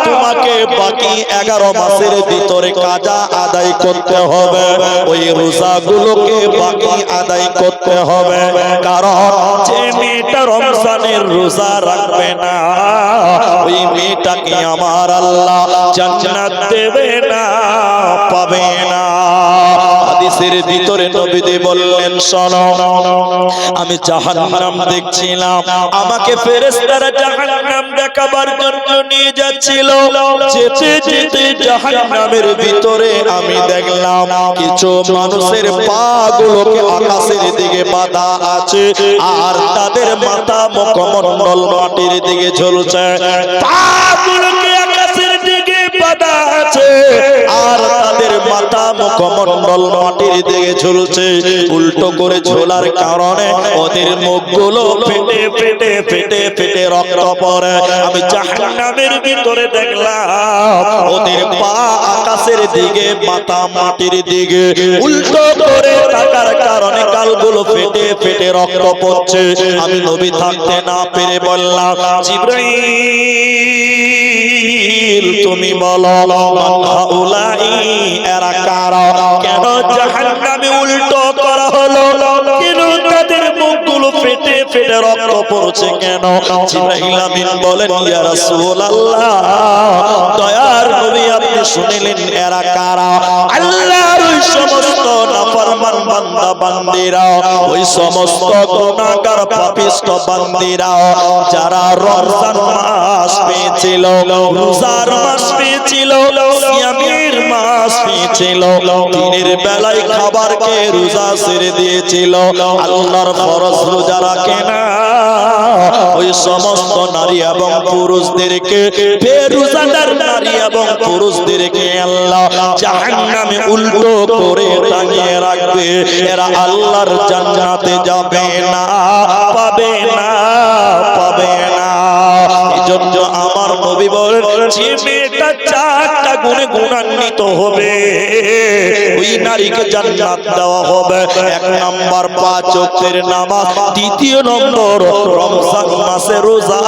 Speaker 1: তোমাকে বাকি 11 মাসের ভিতরে কাজা আদায় করতে হবে, ওই রোজাগুলোকে বাকি আদায় করতে হবে। কারণ যে মেয়েটা রমজানের রোজা রাখবে না, ওই মেয়েটাকে আমার আল্লাহ জান্নাত দেবে না, পাবে না। হাদিস আকাশের ভিতরে নবীজি বললেন শোনো আমি জাহান্নাম দেখছিলাম আমাকে ফেরেশতারা জাহান্নাম দেখাবার জন্য নিয়ে যাচ্ছিল যেতে যেতে জাহান্নামের ভিতরে আমি দেখলাম কিছু মানুষের পা গুলোকে আকাশের দিকে বাঁধা আছে আর তাদের মাথা মুখমণ্ডল মাটির দিকে ঝুলছে পা গুলোকে আকাশের দিকে বাঁধা আছে আর তাদের মাথা মুখমণ্ডল মাটির দিকে ঝুলছে উল্টো করে ঝোলার কারণে ওদের মুখগুলো ফেটে ফেটে ফেটে ফেটে রক্ত পড়ে আমি জাহান্নামের ভিতরে দেখলাম ওদের পা আকাশের দিকে মাথা মাটির দিকে উল্টো করে থাকার কারণে গালগুলো ফেটে ফেটে রক্ত পড়ছে আমি নবী থাকতে না পেরে বললাম জিবরাইল তুমি বলো মান হাউলাই এরা কারা কেন জাহান্নামে উল্টো করা হলো কেন তাদের মুখগুলো ফেটে ফেটে রক্ত পড়ছে কেন জিবরাইল আমিন বলেন ইয়া রাসূলুল্লাহ দয়ার নবী আপনি শুনলেন এরা কারা আল্লাহর ওই সমস্ত নাফরমান বান্দা বান্দীরা ওই সমস্ত গুনাহগার পাপিষ্ট বান্দীরা যারা রমজান মাস পেয়েছিল রোজার মাস পেয়েছিল সিয়ামের মাস পেয়েছিল দিনের বেলায় খাবারকে রোজা ছেড়ে দিয়েছিল আল্লাহর ফরজ রোজা রাখে না ওই সমস্ত নারী এবং পুরুষদেরকে বেরোজাদার নারী এবং পুরুষদেরকে আল্লাহ জাহান্নামে উল্টো করে টাঙিয়ে রাখবে এরা আল্লাহর জান্নাতে যাবে না পাবে না পাবে না এজন্য আমার নবী বলেন যে মেয়েটা চারটা গুণে গুণান্বিত হবে ওই নারীকে জান্নাত দেওয়া হবে এক নাম্বার 5 ওয়াক্তের নামাজ দ্বিতীয় নম্বর রমজান মাসে রোজা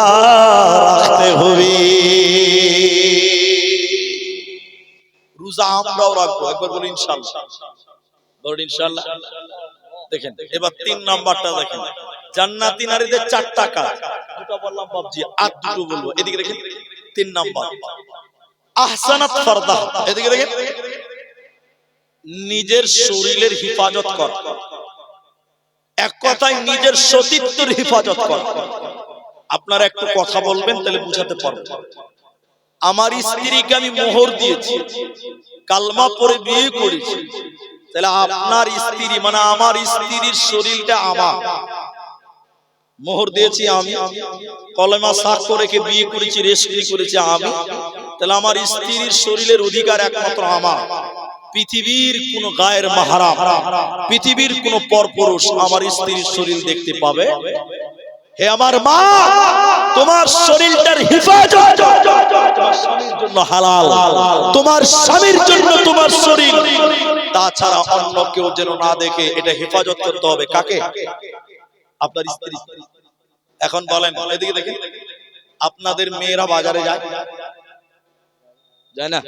Speaker 1: রাখতে হবে রোজা আমরাও রাখবো একবার বলি ইনশাআল্লাহ বলুন ইনশাআল্লাহ দেখেন এবার 3 নাম্বারটা দেখেন জান্নাতি নারীদের 4টা কাজ দুটো বললাম বাবজি আর দুটো বলবো এদিকে দেখেন 3 নাম্বার আহসানাত ফারদা এদিকে দেখেন নিজের শরীরের হিফাজত কর এক কথায় নিজের সতীত্বের হিফাজত কর আপনারা একটু কথা বলবেন তাহলে বুঝাতে পারবেন আমার স্ত্রীকে আমি মোহর দিয়েছি কালমা পড়ে বিয়ে করেছি তাহলে আপনার স্ত্রী মানে আমার স্ত্রীর শরীরটা আমার মোহর দিয়েছি আমি কলেমা সাক্ষ্য রেখে বিয়ে করেছি রেজিস্ট্রি করেছি আমি তাহলে আমার স্ত্রীর শরীরের অধিকার একমাত্র আমার পৃথিবীর কোন গায়ের মাহরাম পৃথিবীর কোন পরপুরুষ আমার স্ত্রীর শরীর দেখতে পাবে হে আমার মা তোমার শরীরটার হিফাজত তোমার স্বামীর জন্য হালাল তোমার স্বামীর জন্য তোমার শরীর তাছাড়া অন্য কেউ যেন না দেখে এটা হেফাজত করতে হবে কাকে আপনার স্ত্রী এখন বলেন এদিকে দেখেন আপনাদের মেয়েরা বাজারে যায় যায় না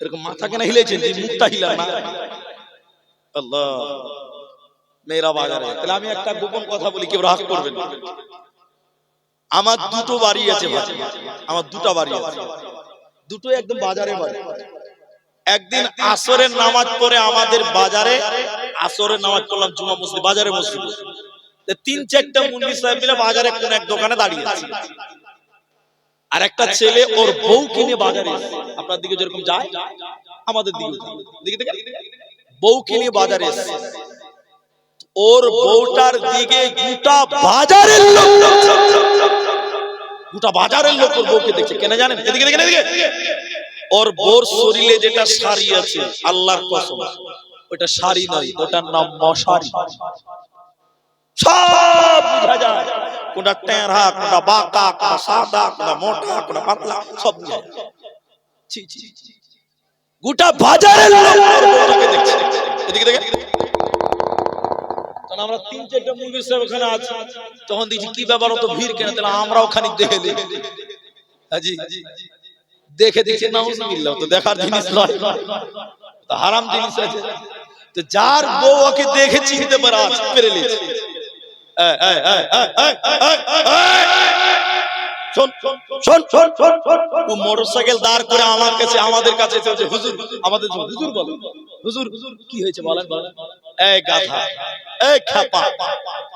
Speaker 1: এরকম মাথা কেন হিলেছেন যে মুখটা হিলা না আল্লাহ মেয়েরা বাজারে তাহলে আমি একটা গোপন কথা বলি কেউ রাগ করবেন আমার দুটো বাড়ি আছে ভাই আমার দুটো বাড়ি আছে দুটো একদম বাজারে বাড়ি একদিন আসরের নামাজ পড়ে আমাদের বাজারে আসরের নামাজ পড়লাম জুমা মসজিদ বাজারে মসজিদ 3-4টা মুন্নি সাহেব মিলে বাজারে কোন এক দোকানে দাঁড়িয়ে আছে আর একটা ছেলে ওর বউ কিনে বাজারে আপনার দিকে যেরকম যায় আমাদের দিকে দেখে বউ কিনে বাজারে এসে ওর বউটার দিকে গোটা বাজারের লোক ওর বউকে দেখছে কেন জানেন এদিকে দেখেন এদিকে ওর বউর শরীরে যেটা শাড়ি আছে আল্লাহর কসম ওটা শাড়ি নয় ওটার নাম মশারি সব বুঝা যায় কোনটা টেঁড়া কোনটা বাঁকা কোনটা সাদা কোনটা মোটা কোনটা পাতলা সব বুঝা যায় গোটা বাজারের লোক ওর বউটাকে দেখছে এদিকে দেখেন আমরা 3-4টা মুরগির সাহেব ওখানে আছি তখন দেখছি কি ব্যাপার অত ভিড় কেন তাহলে আমরাও খানিক দেখে নিই হাজি দেখে দেখে নাউজুবিল্লাহ তো দেখার জিনিস নয় তো হারাম জিনিস আছে তো যার বউ ওকে দেখে চিনতে পারে পেরে নিয়েছে শোন শোন শোন শোন, ও মোটরসাইকেল দাঁড় করে আমার কাছে, আমাদের কাছে এসে বলছে, হুজুর আমাদের হুজুর বলো, হুজুর কি হয়েছে বলেন বলেন। এই গাধা, এই খ্যাপা,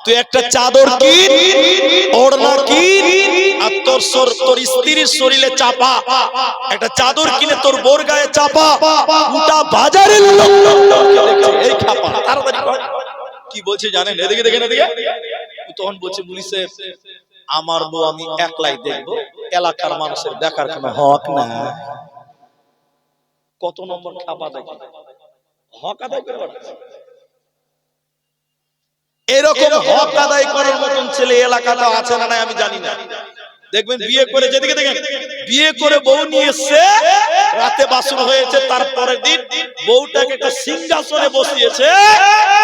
Speaker 1: তুই একটা চাদর কিন, ওড়না কিন, আর তোর স্ত্রীর শরীরে চাপা, একটা চাদর কিনে তোর বোর গায়ে চাপা, গোটা বাজারের লোক দেখছে এই খ্যাপা, তাড়াতাড়ি কর। কি বলছে জানেন? এদিকে দেখেন, এদিকে। তখন বলছে, মুলি সাহেব আমার বউ আমি একলাই দেখবো, এলাকার মানুষের দেখার কোনো হক না। কত নম্বর খ্যাপা দেখে, হক আদায় করে বেড়াচ্ছে। এরকম হক আদায় করার মতন ছেলে এলাকাটা আছে না নাই আমি জানি না। দেখবেন বিয়ে করে, যেদিকে দেখেন বিয়ে করে বউ নিয়ে এসছে, রাতে বাসন হয়েছে, তারপরের দিন বউটাকে একটা সিংহাসনে বসিয়েছে,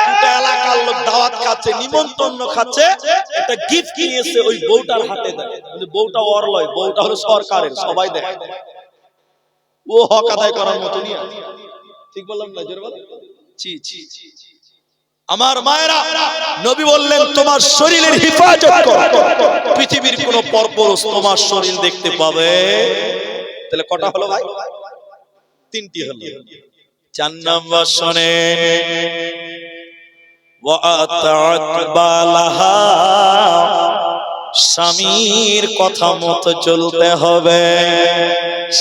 Speaker 1: গোটা এলাকার লোক দাওয়াত খাচ্ছে, নিমন্ত্রণ খাচ্ছে, একটা গিফট নিয়ে এসে ওই বউটার হাতে দেয়। কিন্তু বউটা ওর লয়, বউটা হলো সরকারের, সবাই দেয়। ও হক আদায় করার মতনই আছে। ঠিক বললাম না? জোরে বলেন। জি জি জি। আমার মায়েরা, নবী বললেন তোমার শরীরের হেফাজত করো, পৃথিবীর কোন পরপুরুষ তোমার শরীর দেখতে পাবে। তাহলে কটা হলো ভাই? তিনটি হলো। 4 নম্বর শুনেন, ওয়া আতা'ত বালাহা, স্বামীর কথা মতো চলতে হবে,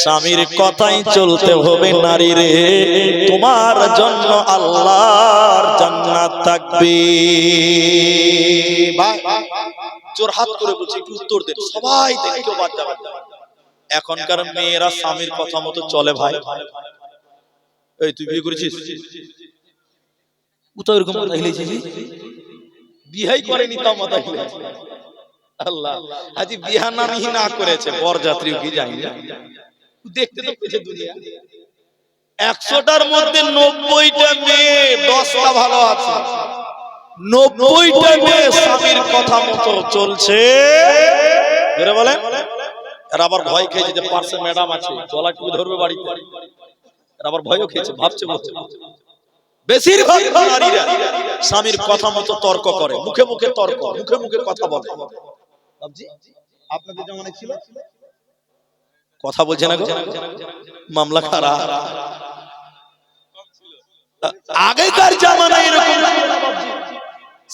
Speaker 1: স্বামীর কথাই চলতে হবে। নারী রে, তোমার জন্য আল্লাহর জান্নাত থাকবে। ভাই জোর হাত করে বলছি, একটু উত্তর দেন, সবাই দেন, কেউ বাদ যাবে না। এখনকার মেয়েরা স্বামীর কথা মতো চলে ভাই। এই তুই বিয়ে করেছিস? ও তো এরকম কথা হিলেছে, বিয়েই করেনি তাও মাথা হিলেছে। আল্লাহ, আজি বিয়া নামই না করেছে, বরযাত্রীও কি জানি না। দেখতে তো পেছে দুনিয়া, 100টার মধ্যে 90টা মেয়ে 10টা ভালো আছে, 90টা মেয়ে স্বামীর কথা মতো চলছে। বেরে বলেন, এর আবার ভয় খেয়েছে যে পার্সে ম্যাডাম আছে, গলা টিপে ধরবে বাড়িতে, এর আবার ভয়ও খেয়েছে, ভাবছে বলছে। বেশিরভাগ নারীরা স্বামীর কথা মতো তর্ক করে, মুখে মুখে তর্ক, মুখে মুখে কথা বলে। বাবজি আপনাদের জামানায় ছিল? কথা বলছে না গো, মামলা খারাপ। আগেকার জামানায় এরকম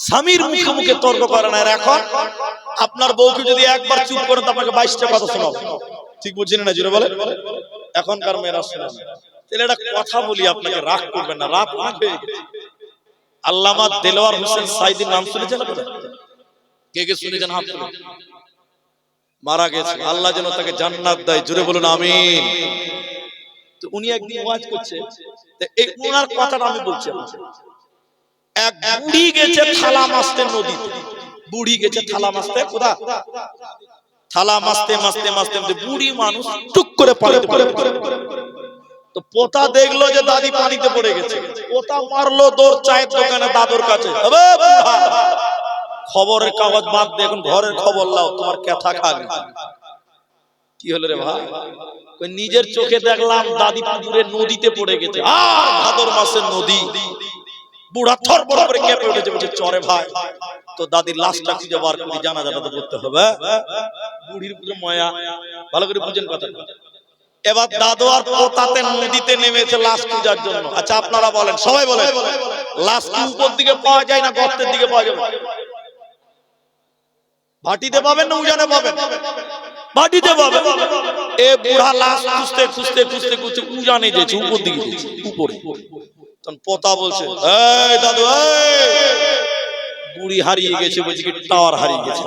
Speaker 1: স্বামীর মুখে মুখে তর্ক করে না। এখন আপনার বউকে যদি একবার চুপ করেন, আপনাকে 22টা কথা শোনাবো। ঠিক বুঝছেন না? জোরে বলেন। এখনকার মেয়েরা শোনে না। তাহলে একটা কথা বলি, আপনাকে রাগ করবেন না, রাগ হয়ে গেছে। আল্লামা দেলোয়ার হোসেন সাইদির নাম শুনেছেন আপনারা? কে কে শুনেছেন হাত তুলুন। মারা গেছে, আল্লাহ যেন তাকে জান্নাত দেয়, জোরে বলুন আমিন। তো উনি একদিন ওয়াজ করছে, এই ওনার কথাটা আমি বলছি। এক বুড়ি গেছে থালা মাছতে নদীতে, বুড়ি গেছে থালা মাছতে, কোথা থালা মাছতে মাছতে মাছতে বুড়ি মানুষ টুক করে পানিতে পড়ে। তো পোতা দেখলো যে দাদি পানিতে পড়ে গেছে, পোতা মারলো দৌড় চায়ের দোকানে দাদুর কাছে, খবরের কাগজ বাদ দিয়ে এখন ঘরের খবর লাও, তোমার ক্যাথা খাবে। কি হলো রে ভাই? নিজের চোখে দেখলাম দাদি পুকুরে নদীতে পড়ে গেছে, আর ভাদর মাসের নদী। বুড়া থরবড় করে কেঁপে উঠেছে, বলছে চরে ভাই তো দাদির লাশটা খুঁজে বার করে জানাজাটা তো করতে হবে। বুড়ির পুরো মায়া, ভালো করে বুঝেন কথা। এবার দাদু আর পোতাতে নদীতে নেমেছে লাশ খোঁজার জন্য। আচ্ছা আপনারা বলেন, সবাই বলেন, লাশ কি উপর দিকে পাওয়া যায় না গর্তের দিকে পাওয়া যাবে? ভাটিতে পাবেন না উজানে পাবেন? ভাটিতে পাবেন। এ বুড়া লাশ খুঁজতে খুঁজতে খুঁজতে খুঁজতে উজানে গেছে, উপর দিকে গেছে, উপরে। তখন পোতা বলছে, এই দাদু, বুড়ি হারিয়ে গেছে, বলছে কি টাওয়ার হারিয়ে গেছে,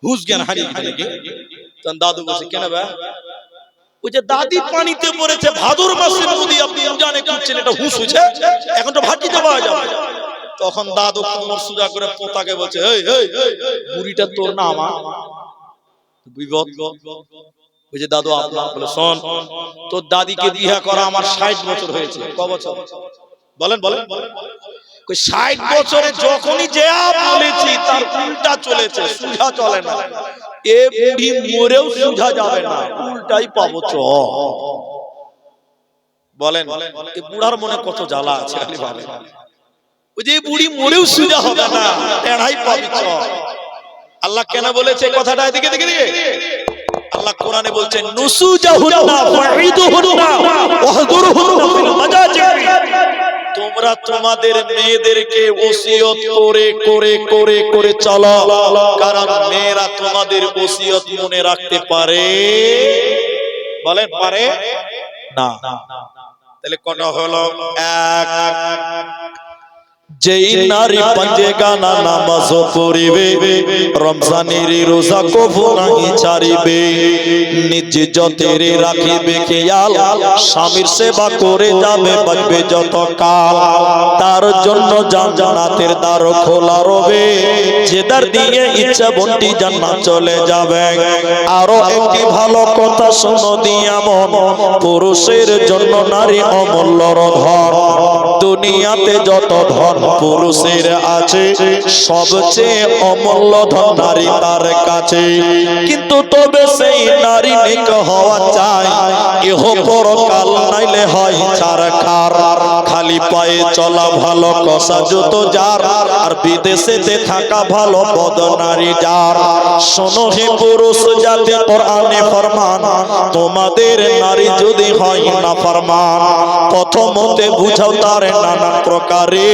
Speaker 1: হুশ জ্ঞান হারিয়ে গেছে নাকি? তখন দাদু বলছে, কেন ভাই? ওই যে দাদি পানিতে পড়েছে, ভাদর মাসের নদী, আপনি উজানে খুঁজছেন, এটা হুশ হয়েছে, এখন তো ভাটিতে পাওয়া যাবে। তখন দাদু কোমর সোজা করে পোতাকে বলছে, এই বুড়িটা তোর না আমার? বিপদ। বুঝে দাদু আপনার? বলে শোন, তোর দাদিকে বিয়ে করা আমার 60 বছর হয়েছে। ক বছর বলেন বলেন? 60 বছরে যখনই যা বলেছি তার উল্টা চলেছে, সুজা চলে না। এ বুড়ি মরেও সুজা যাবে না, উল্টাই পাবো। চ বলেন, এ বুড়ার মনে কত জ্বালা আছে খালি ভাবে। ওই যে বুড়ি মরেও সুজা হবে না, টেড়াই পাবি। চ আল্লাহ কেন বলেছে কথাটা? এদিকে দিকে আল্লাহ কোরআনে বলছেন নুসুজাহুন্না ফাইদুহুন্না ওয়াহজুরহুন্না ফিল মাজাজি। তোমরা তোমাদের মেয়েদেরকে ওসিয়ত করে করে করে করে চলো, কারণ মেয়েরা তোমাদের ওসিয়ত মনে রাখতে পারে, বলেন পারে না। তাহলে কটা হলো? এক, যেই নারী পাঁচে গানা নামাজ পড়িবে, রমজানের রোজা কবু নাহি ছাড়িবে, নিজ যতের রাখিবে খেয়াল, স্বামীর সেবা করে যাবে বাঁচবে যত কাল, তার জন্য জান্নাতের দ্বার খোলা রবে, যে দ্বার দিয়ে ইচ্ছা বন্টি জান্নাত চলে যাবে। আরো একটি ভালো কথা শোনো দিয়া মন, পুরুষের জন্য নারী অমূল্য ধন, দুনিয়াতে যত ধন পুরুষের আছে, সবচেয়ে অমূল্য ধন নারী তার কাছে। কিন্তু তবে সেই নারী নেক হওয়া চাই, ইহ পরকাল নাইলে হয় ছারখার। খালি পায়ে চলা ভালো কষা জুতো যার, আর বিদেশেতে থাকা ভালো পদ নারী যার। শোনো হে পুরুষ জাতি, কোরআনে ফরমান, তোমাদের নারী যদি হয় না ফরমান, প্রথমতে বুঝাও তার নানান প্রকারে,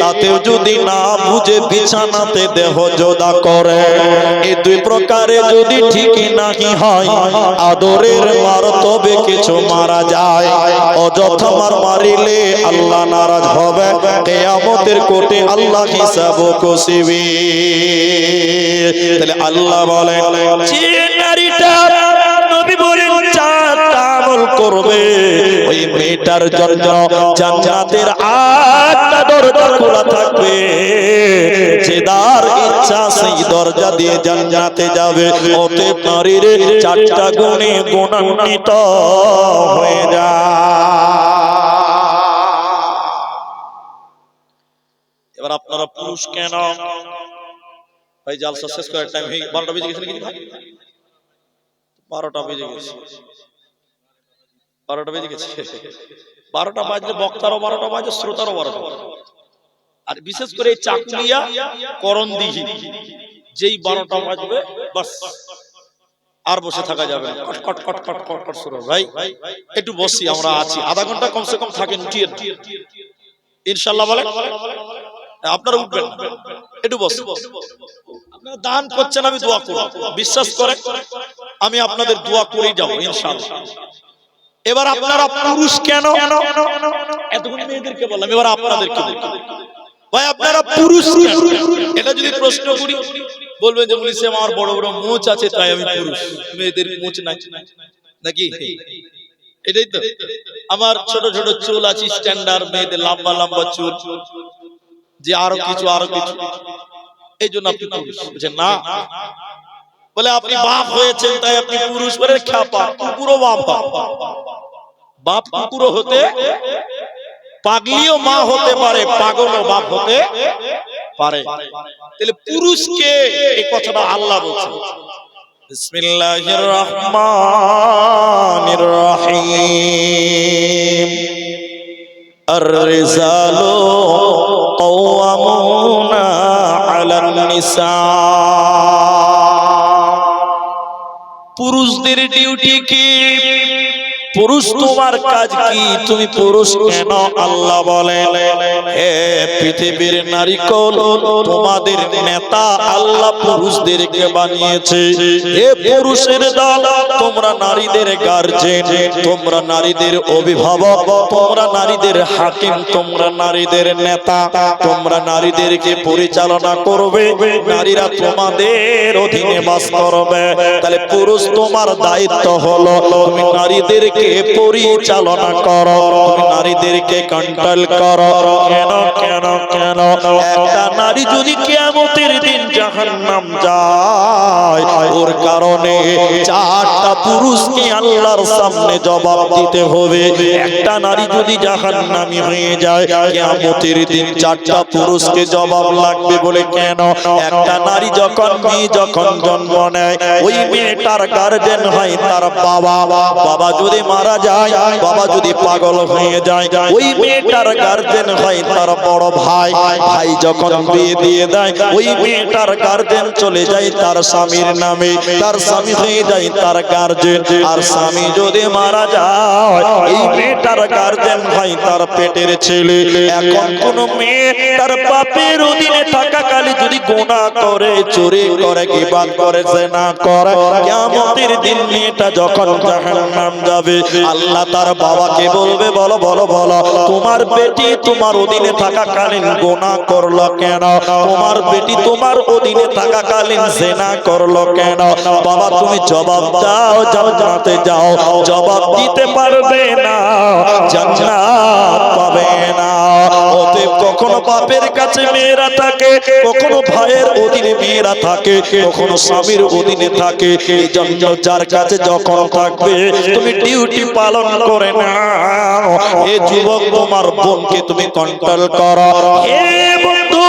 Speaker 1: তাতেও যদি না বুঝে বিছানাতে দেহ জোদা করে। এই দুই প্রকারে যদি ঠিকই নাহি হয়, আদরের মার তবে কিছু মারা যায়, অযথা মার মারিলে আল্লাহ নারাজ হবে, কিয়ামতের কোটে আল্লাহ হিসাব কষিবে। তাহলে আল্লাহ বলেন, যে নারীটা নবী বলেন চারটা আমল করবে, ওই মেয়েটার জন্য জান্নাতের আটটা দরজা খোলা থাকবে, যে দ্বার ইচ্ছা সেই দরজা দিয়ে জান্নাতে যাবে। অতএব নারীর চারটা গুণে গুণান্বিত হয়ে যায়। এবার আপনারা পুরুষ কেন ভাই জালসা শেষ করার টাইম হয়ে 12টা বেজে গেছে নাকি ভাই? 12টা বেজে গেছে, 12টা বেজে গেছে। 12টা বাজলে বক্তারও 12টা বাজে, শ্রোতারও 12টা বাজে। আর বিশেষ করে চাকুলিয়া করণদিঘি, যেই 12টা বাজবে বাস আর বসে থাকা যাবে না, কট কট কট কট কট কট শুরু। ভাই একটু বসি, আমরা আছি, আধা ঘন্টা কমসে কম থাকেন, উঠিয়ে ইনশাআল্লাহ বলেন। আপনারা উঠবেন না, একটু বস। আপনারা দান করছেন, আমি দোয়া করব, বিশ্বাস করে আমি আপনাদের দোয়া করেই যাব ইনশাআল্লাহ। এবার আপনারা পুরুষ কেন, এতক্ষণ মেয়েদেরকে বললাম, এবার আপনাদেরকে দেখুন ভাই, আপনারা পুরুষ এটা যদি প্রশ্ন করি, বলবেন যে বলিস আমার বড় বড় মোচ আছে তাই আমি পুরুষ, মেয়েদের মোচ নাই নাকি? এটাই তো। আমার ছোট ছোট চুল আছে স্ট্যান্ডার্ড, মেয়েদের লম্বা লম্বা চুল, যে আরো কিছু আরো কিছু, এই জন্য আপনি পুরুষ বুঝছেন না? বলে আপনি বাপ হয়েছেন তাই আপনি পুরুষ, বলে খ্যাপা, কুকুরও বাপ, বাপ কুকুরও হতে, পাগলিও মা হতে পারে, পাগলও বাপ হতে পারে। তাহলে পুরুষকে এই কথাটা আল্লাহ বলছেন। বিসমিল্লাহির রহমানির রহিম, আর-রিজালু কাওয়ামুনা আলান নিসা। পুরুষদের ডিউটি কি? পুরুষ তোমার কাজ কি? তুমি পুরুষ কেন? আল্লাহ বলেন, হে পৃথিবীর নারীকুল, তোমাদের নেতা আল্লাহ পুরুষদেরকে বানিয়েছে। হে পুরুষের দল, তোমরা নারীদের গার্জেন, তোমরা নারীদের অভিভাবক, তোমরা নারীদের হাকিম, তোমরা নারীদের নেতা, তোমরা নারীদেরকে পরিচালনা করবে, নারীরা তোমাদের অধীনে বাস করবে। তাহলে পুরুষ তোমার দায়িত্ব হলো তুমি নারীদেরকে পরিচালনা করো, তুমি নারীদেরকে কন্ট্রোল করো। কেন কেন কেন? একটা নারী যদি কিয়ামতের দিন জাহান্নাম যায়, ওর কারণে চারটা পুরুষকে আল্লাহর সামনে জবাব দিতে হবে। একটা নারী যদি জাহান্নামী হয়ে যায়, কিয়ামতের দিন চারটা পুরুষকে জবাব লাগবে। বলে কেন? একটা নারী যখন মেয়ে যখন জন্ম নেয়, ওই মেয়েটার গার্জেন হয় তার বাবা। বাবা যদি মারা যায়, বাবা যদি পাগল হয়ে যায়, ওই মেয়েটার গার্জেন হয় তার বড় ভাই। ভাই যখন বিয়ে দিয়ে দেয়, ওই মেয়েটার গার্জেন চলে যায় তার স্বামীর নামে, তার স্বামী হয়ে যায় তার গার্জেন। আর স্বামী যদি মারা যায় এই মেয়েটার গার্জেন হয় তার পেটের ছেলে। এখন কোন মেয়ে তার বাপের অধীনে থাকাকালীন যদি গুনাহ করে, চুরি করে, গীবত করে, জিনা করে, কিয়ামতের দিন মেয়েটা যখন জাহান্নাম যাবে আল্লাহ তার বাবাকে বলবে, বলো বলো বলো তোমার বেটি তোমার অধীনে থাকাকালীন গুনাহ করলো কেন? তোমার বেটি তোমার অধীনে থাকাকালীন জিনা করলো কেন? বাবা তুমি জবাব দাও, জান্নাতে যাও। জবাব দিতে পারবে না, জান্নাত পাবে না। অতএব কখনো বাপের কাছে মেয়েরা থাকে, কখনো ভাইয়ের অধীনে মেয়েরা থাকে, কখনো স্বামীর অধীনে থাকে। এই জন্য যার কাছে যখন থাকবে তুমি ডিউটি পালন করে নাও। এ যুবক তোমার বোনকে তুমি কন্ট্রোল করো, হে বন্ধু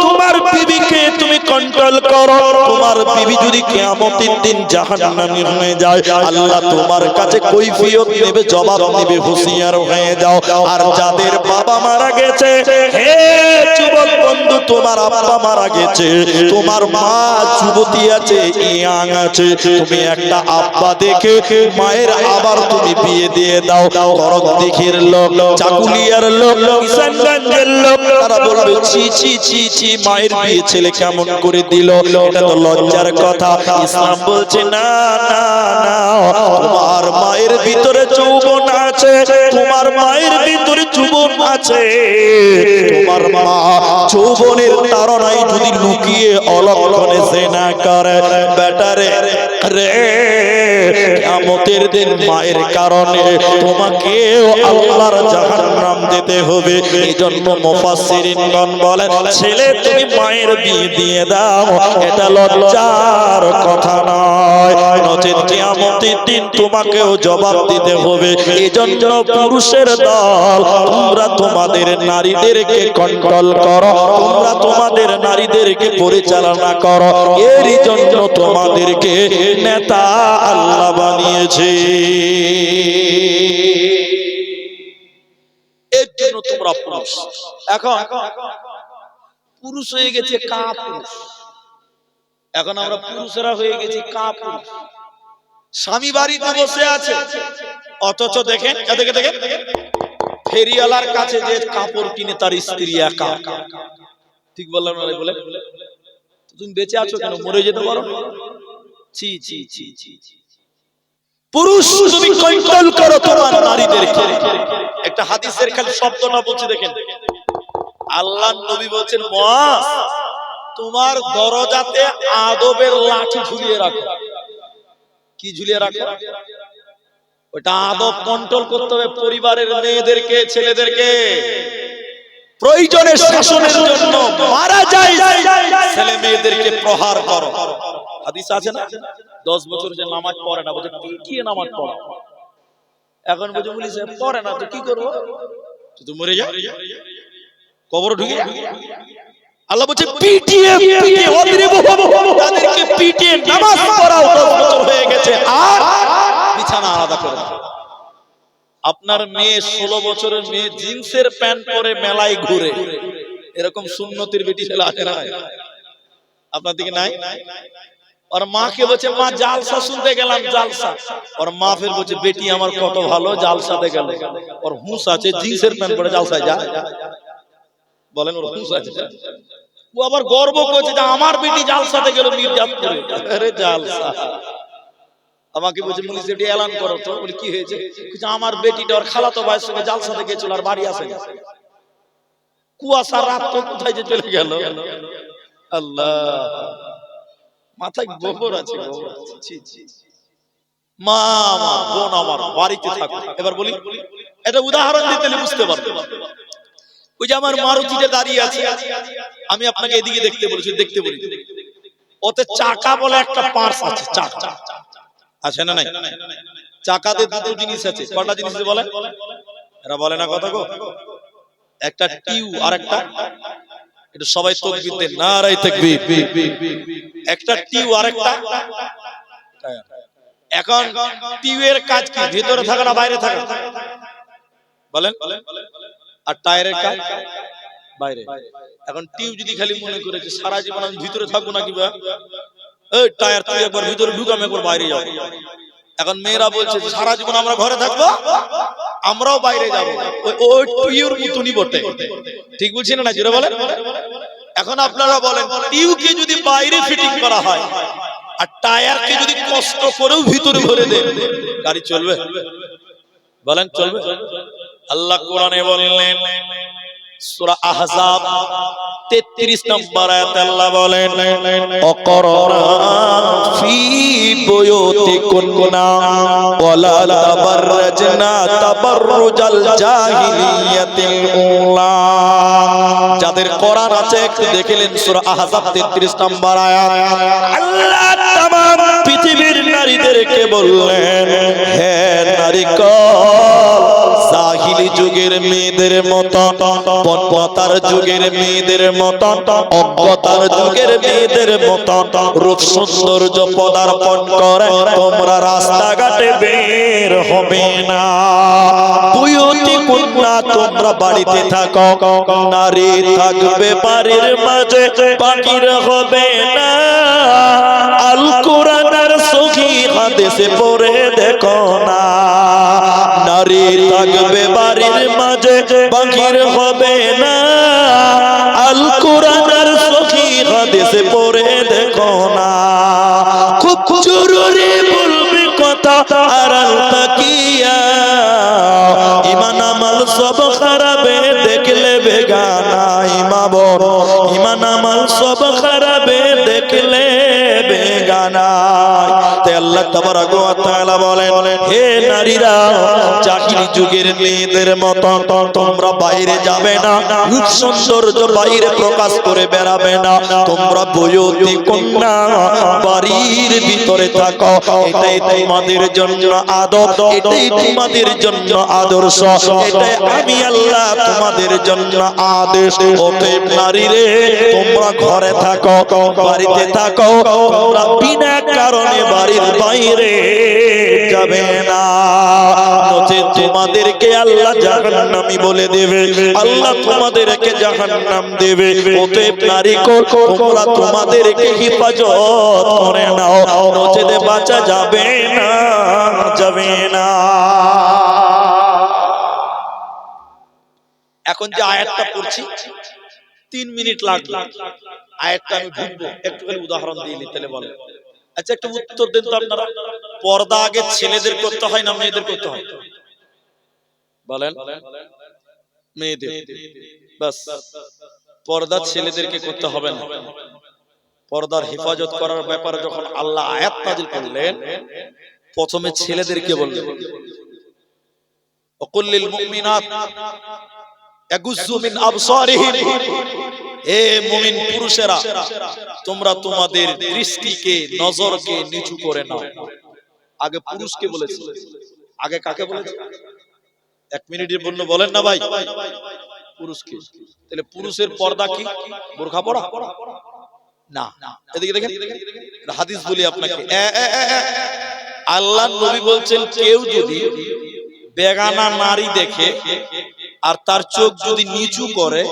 Speaker 1: তোমার বিবিকে তুমি কন্ট্রোল করো। তোমার বিবি যদি কিয়ামতের দিন জাহান্নামী হয়ে যায় আল্লাহ তোমার কাছে কৈফিয়ত নেবে, জবাব নেবে, হুঁশিয়ার হয়ে যাও। আর যাদের বাবা মারা গেছে, হে যুবক বন্ধু তোমার আব্বা মারা গেছে, তোমার মা যুবতী আছে, ইয়াং আছে, তুমি একটা আব্বা দেখে মায়ের আবার তুমি বিয়ে দিয়ে দাও। করকদিঘির লোক, চাকুলিয়ার লোক, কিষানগঞ্জের লোক তারা বলবে ছি ছি ছি ছি মায়ের বিয়ে ছেলে কেমন করে দিল, এটা তো লজ্জার কথা। ইসলাম বলছে না না না, তোমার মায়ের ভিতরে যৌবন আছে, তোমার মায়ের ভিতরে যৌবন আছে। তোমার মা যৌবনের তাড়নায় যদি লুকিয়ে অলক্ষণে জিনা করে বেটারে রে, কিয়ামতের দিন মায়ের কারণে তোমাকেও আল্লাহর জাহান্নাম যেতে হবে। এইজন্য মুফাসসিরিনগণ বলেন ছেলে তুমি মায়ের বিয়ে দিয়ে দাও, এটা লজ্জার কথা নয়, নচেৎ কিয়ামতের দিন তোমাকেও জবাব দিতে হবে। এইজন্য পুরুষের দল তোমরা তোমাদের নারীদেরকে কন্ট্রোল করো, তোমরা তোমাদের নারীদেরকে পরিচালনা করো। এর জন্য তোমাদেরকে নেতা আল্লাহ বানিয়েছে। এর জন্য তোমরা পুরুষ। এখন পুরুষ হয়ে গেছে কাপুরুষ, এখন আমরা পুরুষেরা হয়ে গেছি কাপুরুষ। স্বামী বাড়িতে বসে আছে অথচ দেখেন দেখেন দেখেন ফেরিওয়ালার কাছে যে কাপড় কিনে তার স্ত্রী একা। ঠিক বললাম না বলে? তুমি বেঁচে আছো কেন? মরে যেতে পারো। ছি ছি ছি ছি। পুরুষ তুমি কন্ট্রোল করো তোমার নারীদেরকে। একটা হাদিসের খালি শব্দটা বলছি দেখেন, আল্লাহর নবী বলছেন মুআজ তোমার দরজাতে আদবের লাঠি ঝুলিয়ে রাখো। কি ঝুলিয়ে রাখো? ওটা আদব কন্ট্রোল করতে হবে পরিবারের মেয়েদেরকে, ছেলেদেরকে। প্রয়োজনে শাসনের জন্য মারা যায় ছেলে মেয়েদেরকে প্রহার করো। হাদিস আছে না 10 বছর যে নামাজ পড়ে না, বলে পিটিয়ে নামাজ পড়ে। এখন বুঝে বলিস পড়ে না তো কি করবো? তুই মরে যা, কবর ঢুকে। আল্লাহ বলছে পিটিয়ে পিটিয়ে তাদেরকে পিটিয়ে নামাজ পড়াও। 10 বছর হয়ে গেছে আর বিছানা আলাদা করে। আপনার মেয়ে 16 বছরের মেয়ে জিন্সের প্যান্ট পরে মেলায় ঘুরে, এরকম সুন্নতির বেটি ছেলে আছে না আপনার দিকে? নাই। और माँ के बच्चे माँ जालसा सुनते गেলাম জালসা, और माँ फिर বলছে বেটি আমার কত ভালো জালসাতে গেল, और হুঁশ আছে জিন্সের প্যান্ট পরে জালসায় যায়। বলেন ওর হুঁশ আছে? ও আবার গর্ব করছে যে আমার বেটি জালসাতে গেল মির্জাপুরে। আরে জালসা। আমাকে বলছে মুনি সেটি এলান করো তো। বলি কি হয়েছে? কিছু আমার বেটিটা ওর খালাতো ভাইয়ের সঙ্গে জালসাতে গেছিল আর বাড়ি আসে না। কুয়াশা রাত তো কোথায় যে চলে গেল। আল্লাহ, মাথায় গোবর আছে, গোবর আছে। ছি ছি। মা আমার বোন আমার বাড়িতে থাকো। এবার বলি এটা উদাহরণ দিতে বুঝতে পারবে। ওই যে আমার মারুতিতে দাঁড়িয়ে আছে, আমি আপনাকে এদিকে দেখতে বলেছি, দেখতে বলি ওতে চাকা বলে একটা পার্টস আছে। চাকা আছে না নাই? চাকাতে দুটো জিনিস আছে। কয়টা জিনিস বলে? এরা বলে না কথা গো। একটা টিউ আর একটা, এটা সবাই তাকবীর দেন, নারায়ে তাকবীর। একটা টিউ আর একটা টায়ার। এখন টিউ এর কাজ কি? ভিতরে থাকা না বাইরে থাকা? বলেন। আর টায়ারের কাজ বাইরে। এখন টিউ যদি খালি মনে করে যে সারা জীবন আমি ভিতরে থাকবো নাকি বা, এই টায়ার তুই একবার ভিতরে ঢুকাম একবার বাইরে যাও। এখন মেয়েরা বলছে যে সারা জীবন আমরা ঘরে থাকবো, আমরাও বাইরে যাবো, ওই টিউর মতনই বটে। ঠিক বলছি না? জোরে বলেন। এখন আপনারা বলেন, টিউকে যদি বাইরে ফিটিং করা হয় আর টায়ারকে যদি কষ্ট করেও ভিতরে ভরে দেন, গাড়ি চলবে? বলেন চলবে? আল্লাহ কোরআনে বললেন, সূরা আহজাব 33 নম্বর আয়াতে আল্লাহ বলেন, অকরনা ফি বুয়ুতিকুন্না ওয়ালা তাবাররাজনা তাবাররুজাল জাহিলিয়াতিল উলা। যাদের কোরআন আছে একটু দেখলেন সূরা আহজাব 33 নম্বর আয়াত। আল্লাহ तमाम পৃথিবীর নারীদেরকে বললেন, হে নারীগণ, জাহিলি যুগের মেয়েদের মতো, পদ্মতার যুগের মেয়েদের মতো, অজ্ঞতার যুগের মেয়েদের মতো রূপ সৌন্দর্য পদার্পণ করে তোমরা রাস্তাঘাটে বের হবে না। বুয়ুতিকুন্না, তোমরা বাড়িতে থাকো, নারী থাকবে বাড়ির মাঝে, বাকির হবে না। আল কোরআনের সহি হাদিসে পড়ে দেখো না, নারী থাকবে বাড়ির মাঝে, বাকির হবে না। আল কোরআনের সহি হাদিসে পড়ে দেখো না। খুব জরুরি বলবি কথা আড়াল তাকিয়া, ঈমান আমল সব খারাপে দেখলে বেগানা। ইমাবর ঈমান আমল সব খারাপে দেখলে বেগানা। তাই আল্লাহ তাবারক ওয়া তাআলা বলেন, হে নারীরা, জাহিলি যুগের মেয়েদের মতো তোমরা বাইরে যাবে না, রূপ সৌন্দর্য বাইরে প্রকাশ করে বেরাবে না। তোমরা বুয়ুতিকুন্না, বাড়ির ভিতরে থাকো। এটাই তোমাদের জন্য আদব, এটাই তোমাদের জন্য আদর্শ, এটাই আমি আল্লাহ তোমাদের জন্য আদেশ। অতএব নারীরে, তোমরা ঘরে থাকো, বাড়িতে থাকো, তোমরা বিনা কারণে বাড়ির বাইরে যাবে না, নচেৎ তোমাদেরকে আল্লাহ জাহান্নামী বলে দেবে, আল্লাহ তোমাদেরকে জাহান্নাম দেবে। অতএব নারী, তোমরা তোমাদেরকে হিফাজত করে নাও, নচেৎ বাঁচা যাবে না, যাবে না। এখন যে আয়াতটা পড়ছি 3 মিনিট লাগবে, আয়াতটা আমি ঢুকবো, একটু খালি উদাহরণ দিয়ে নিতে বলেন। আচ্ছা একটু উত্তর দেন তো আপনারা, পর্দা আগে ছেলেদের করতে হয় না মেয়েদের করতে হয়? বলেন। মেয়েদের। বাস, পর্দা ছেলেদেরকে করতে হবে না। পর্দার হেফাজত করার ব্যাপারে যখন আল্লাহ আয়াত নাযিল করলেন, প্রথমে ছেলেদেরকে বললেন, ওয়াকুল লিল মুমিনাত ইয়াগুযু মিন আবসারিহিম, হে মুমিন পুরুষেরা, তোমরা তোমাদের দৃষ্টিকে, নজরকে নিচু করে নাও। আগে পুরুষকে বলেছে, আগে কাকে বলেছে? 1 মিনিটের জন্য বলেন না ভাই, পুরুষকে। তাহলে পুরুষের পর্দা কি? বোরকা পরা না। এদিকে দেখেন, হাদিস বলি আপনাকে। আল্লাহর নবী বলছেন, কেউ যদি বেগানা নারী দেখে আর তার চোখ যদি নিচু করে,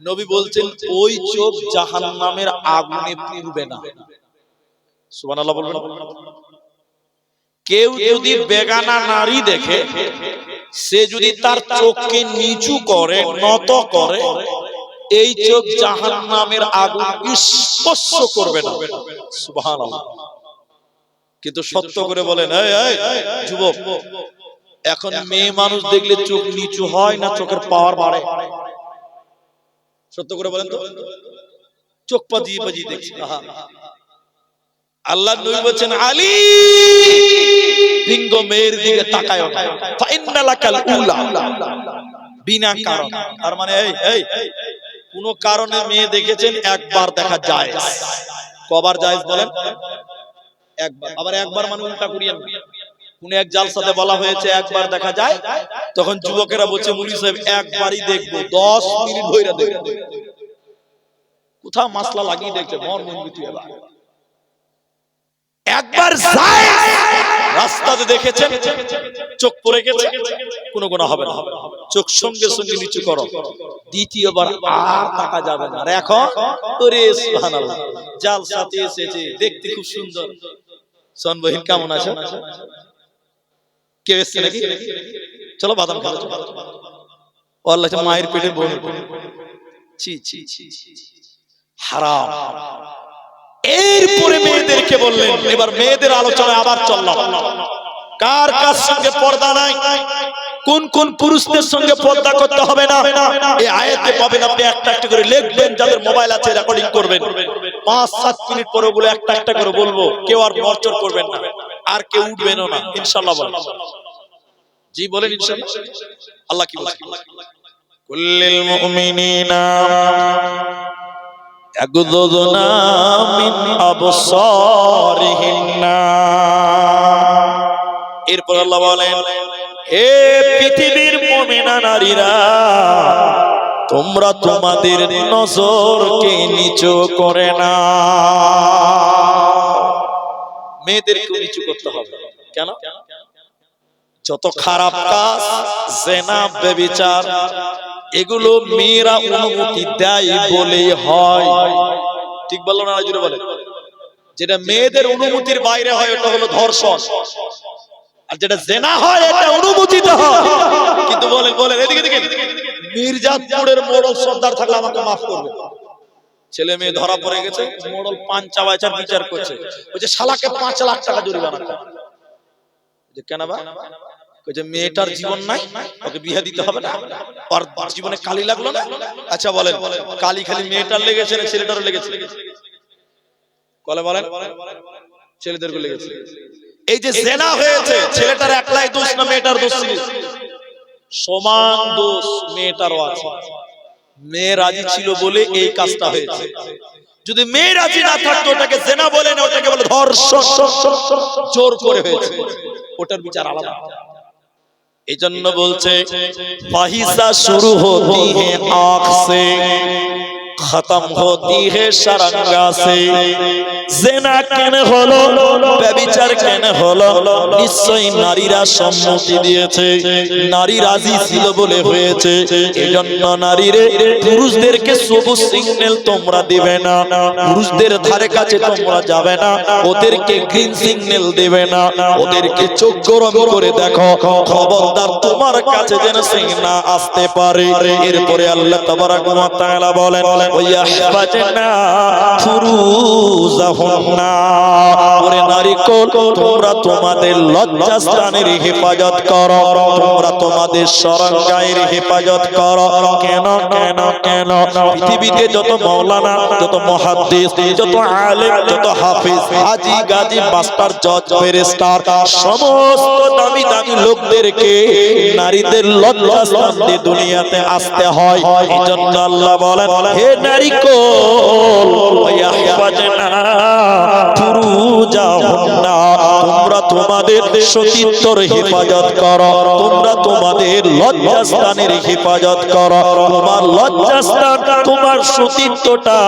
Speaker 1: নবী বলছেন ওই চোখ জাহান্নামের আগুনে পুড়বে না। সুবহানাল্লাহ বলবেন। কেউ যদি বেগানা নারী দেখে, সে যদি তার চোখকে নিচু করে, নত করে, এই চোখ জাহান্নামের আগুন স্পর্শ করবে না। সুবহানাল্লাহ। কিন্তু সত্য করে বলেন, এই যুবক, এখন মেয়ে মানুষ দেখলে চোখ নিচু হয় না চোখের পাওয়ার বাড়ে? সত্য করে বলেন তো। চোখ পাজিয়ে পাজিয়ে দেখছি। আল্লাহ নবী বলেন, আলী, বিঙ্গ মেয়ের দিকে তাকায় না, ফাইন্না লাকাল উলা, বিনা কারণ। তার মানে এই কোন কারণে মেয়ে দেখেছেন, একবার দেখা যায়। কবার জায়েজ বলেন? একবার। আবার একবার মানে উল্টা করিয়েন। কোন এক জালসাতে বলা হয়েছে একবার দেখা যায়, তখন যুবকেরা বলছে, মুফতি সাহেব একবারই দেখবো, 10 মিনিট ধরে দেখবো। কোথাও মাসলা লাগিয়ে দেখছে, মন মনবিতি। একবার যায় রাস্তাতে দেখেছেন, চোখ পড়ে গেছে, কোনো গুনাহ হবে না। চোখ সঙ্গে সঙ্গে নিচু করো, দ্বিতীয়বার আর তাকা যাবে না। আর এখন ওরে সুবহানাল্লাহ, জালসাতে এসেছে, দেখতে খুব সুন্দর। সোন বহিন কেমন আছো? কেউ এসছে নাকি? চলো বাদাম খাবো। আল্লাহ মায়ের পেটের বোন, ছি ছি ছি হারাম। এরপরে মেয়েদেরকে বললেন, এবার মেয়েদের আলোচনায় আবার চললাম। কার কার সঙ্গে পর্দা নাই, কোন কোন পুরুষদের সঙ্গে পর্দা করতে হবে না, এই আয়াতে পাবেন। আপনি একটা একটা করে লিখবেন, যাদের মোবাইল আছে রেকর্ডিং করবেন। 5-7 মিনিট পরে ওগুলো একটা একটা করে বলবো, কেউ আর নড়চড় করবেন না, আর কেউ উঠবেনও না, ইনশাআল্লাহ বলেন। জি বলেন ইনশাআল্লাহ। আল্লাহ কি বলেন? কুল্লিল মুমিনিনা ইয়াগুযুনা মিন আবসারিহিন্না। এরপর আল্লাহ বলেন, হে পৃথিবীর মুমিনা নারীরা, তোমরা তোমাদের নজরকে নিচু করে না। মেয়েদেরকে নিচু করতে হবে কেন? যত খারাপ কাজ, জিনা, ব্যভিচার, এগুলো মেয়েরা অনুমতি দেয় বলে হয়। ঠিক বললো না? জুড়ে বলে। যেটা মেয়েদের অনুমতির বাইরে হয় ওটা হলো ধর্ষণ, আর যেটা জিনা হয় এটা অনুমোদিত হয়। কিন্তু বলেন বলেন এদিকে দেখেন, মির্জাপুরের মোড়ল সর্দার থাকলে আমাকে মাফ করবে, ছেলে মেয়ে ধরা পড়ে গেছে, মোড়ল পান চাওয়াচার বিচার করছে, বলছে শালাকে 5 লাখ টাকা জরিমানা কর। যে কেন বা? যে মেয়েটার জীবন নাই, ওকে বিয়ে দিতে হবে না, আর জীবনে কালি লাগলো না। আচ্ছা বলেন, কালি খালি মেয়েটার লেগেছে না ছেলেটারও লেগেছে? বলে বলেন, ছেলেদেরকে লেগেছে। এই যে জিনা হয়েছে, ছেলেটার একলাই দোষ না মেয়েটার দোষ? সমান দোষ মেয়েটারও আছে। মেয়ে রাজি ছিল বলে এই কাজটা হয়েছে। যদি মেয়ে রাজি না থাকতো ওটাকে জিনা বলে না, ওটাকে বলে ধর্ষণ, জোর করে হয়েছে, ওটার বিচার আলাদা। এই জন্য বলছে ফাহিশা শুরু হতি হে আঁখ সে, খতম হতি হে শরঙ্গা সে। জিনা কেন হলো, ব্যভিচার কেন হলো? নিশ্চয়ই নারীরা সম্মতি দিয়েছে, নারী রাজি ছিল বলে হয়েছে। এজন্য নারীরে পুরুষদেরকে সবুজ সিগন্যাল তোমরা দিবে না, পুরুষদের ধারে কাছে তোমরা যাবে না, ওদেরকে গ্রিন সিগন্যাল দেবে না, ওদেরকে চোখ গরম করে দেখো, খবরদার তোমার কাছে যেন সিগনা আসতে পারে। এরপরে আল্লাহ তাবারাক ওয়া তাআলা বলেন, ওয়াহফাজনা ফুরুজাহুন্না, ওরে নারী কোন, তোমরা তোমাদের লজ্জাস্থানের হেফাজত করো, তোমরা তোমাদের শরণগাহের হেফাজত করো। কেন কেন কেন? পৃথিবীতে যত মাওলানা, যত মুহাদ্দিস, যত আলেম, যত হাফেজ, হাজী, গাজী, মাস্টার, জজ, ফেরেশতার, সমস্ত দামি দামি লোকদেরকে নারীদের লজ্জাস্থান দিয়ে দুনিয়াতে আসতে হয়। এজন্য আল্লাহ বলেন, হে নারী কোন, ওয়াহফাজনা ফুরুজাহুন্না, তোমরা তোমাদের সতীত্বর হেফাজত করো, তোমরা তোমাদের লজ্জাস্থানের হেফাজত করো। তোমার লজ্জাস্থান, তোমার সতীত্বটা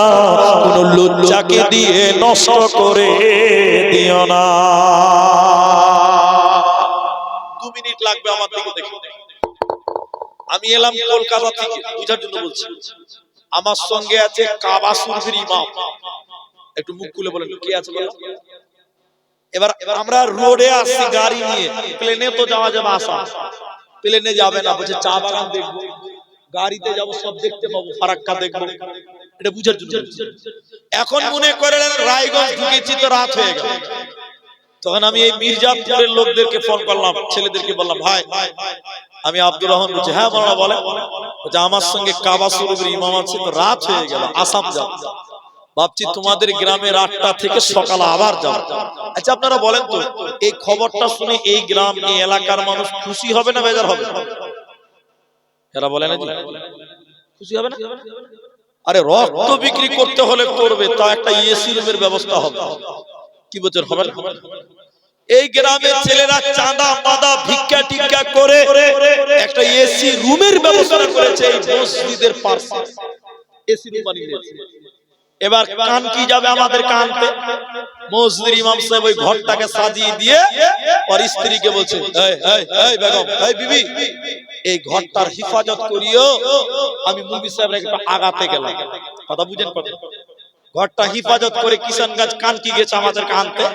Speaker 1: কোন লজ্জাকে দিয়ে নষ্ট করে দিও না। 2 মিনিট লাগবে আমার দিকে দেখো। আমি এলাম কলকাতা থেকে, বুঝার জন্য বলছি। আমার সঙ্গে আছে কাবা শরীফের ইমাম, একটু মুখ খুলে বলেন কে আছে বলেন। এবার আমরা রোডে আসছি গাড়ি নিয়ে, প্লেনে তো যাওয়া যাবে, আসা প্লেনে যাবে না, বলছে চা বাগান দেখবো, গাড়িতে যাবো, সব দেখতে পাবো, ফারাক্কা দেখবো, এটা বুঝার জন্য। এখন মনে করেন রায়গঞ্জ ঢুকেছি তো রাত হয়ে গেল, তখন আমি এই মির্জাপুরের লোকদেরকে ফোন করলাম, ছেলেদেরকে বললাম, ভাই আমি আব্দুর রহমান বলছি। হ্যাঁ বলো, বলে আমার সঙ্গে কাবা শরীফের ইমাম আছে, তো রাত হয়ে গেল, আসাম যাব, ভাবছি তোমাদের গ্রামে 8টা থেকে সকালে আবার যাব। আচ্ছা আপনারা বলেন তো, এই খবরটা শুনে এই গ্রাম, এই এলাকার মানুষ খুশি হবে না বেজার হবে? এরা বলে না খুশি হবে না? আরে রক্ত বিক্রি করতে হলে করবে, তা একটা এসি রুমের ব্যবস্থা হবে, কি বছর হবে না? এই গ্রামের ছেলেরা চাঁদা মাদা ভিক্ষা টিক্ষা করে একটা এসি রুমের ব্যবস্থা করেছে এই মসজিদের পাশে, এসি রুম বানিয়ে দিয়েছে। এবার কান কি যাবে আমাদের কানতে? মসজিদের ইমাম সাহেব ওই ঘরটাকে সাজিয়ে দিয়ে আর স্ত্রীকে বলছে, এই এই এই বেগম, এই বিবি, এই ঘরটার হিফাজত করিও। আমি মুফতি সাহেবরা একটু আগাতে গেলাম, কথা বুঝেন কথা। ঘরটা হিফাজত করে কিষানগঞ্জ কানকি গেছে আমাদেরকে আনতে,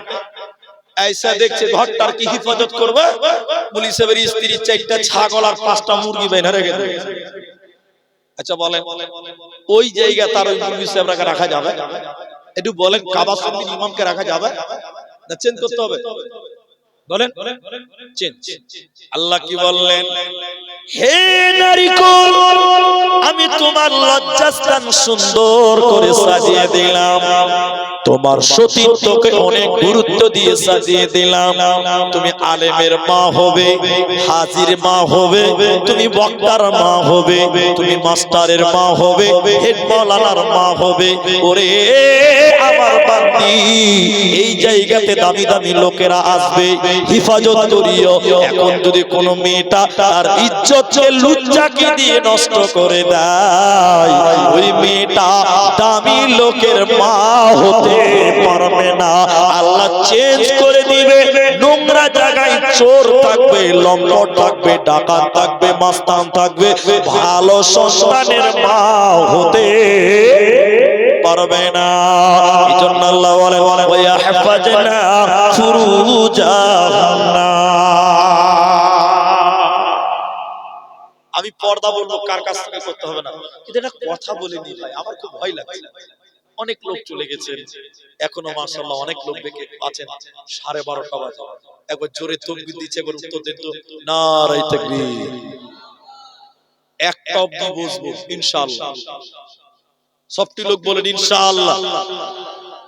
Speaker 1: ऐसा দেখছে ঘরটার কি হিফাজত করবে। মুফতি সাহেবের স্ত্রী 4টা ছাগল আর 5টা মুরগি বাইনা রেখে দিয়েছে। আচ্ছা বলেন ওই জায়গা তার ওই মুফতি সাহেবরাকে রাখা যাবে? একটু বলেন কাবা শরীফের ইমামকে রাখা যাবে না চেঞ্জ করতে হবে? বলেন চেঞ্জ। আল্লাহ কি বললেন? হে নারীকুল, আমি তোমার লজ্জাস্থান সুন্দর করে সাজিয়ে দিলাম, তোমার সতীত্বকে অনেক গুরুত্ব দিয়ে সাজিয়ে দিলাম। তুমি আলেমের মা হবে, হাজির মা হবে, তুমি বক্তার মা হবে, তুমি মাস্টারের মা হবে, হেড মাওলানার মা হবে। ওরে আমার বান্দি, এই জায়গাতে দামি দামি লোকেরা আসবে, হিফাজত করিও। এখন যদি কোনো মেয়েটা তার ইজ্জতকে লুচ্চাকে দিয়ে নষ্ট করে দেয়, ওই মেয়েটা দামি লোকের মা হতে পারবে না। আল্লাহ চেঞ্জ করে দিবে। নোংরা জায়গায় চোর থাকবে, লম্পট থাকবে, ডাকাত থাকবে, মাস্তান থাকবে, ভালো সন্তানের মা হতে পারবে না। এজন্য আল্লাহ বলে ওয়া হাফাজনা ফুরুজাহুন্না। আমি পর্দা বলবো, কার কাছ থেকে করতে হবে না, কিন্তু এটা কথা বলে নি ভাই, আমার খুব ভয় লাগছে। অনেক লোক চলে গেছেন, এখনো মাশাআল্লাহ অনেক লোক দেখে আছেন। 12:30 বাজে, একবার জোরে তাকবীর দিচ্ছে, একবার উত্তর দেন তো নারে তাকবীর। একটা অবধি বসবো ইনশাআল্লাহ। সবটি লোক বলেন ইনশাআল্লাহ,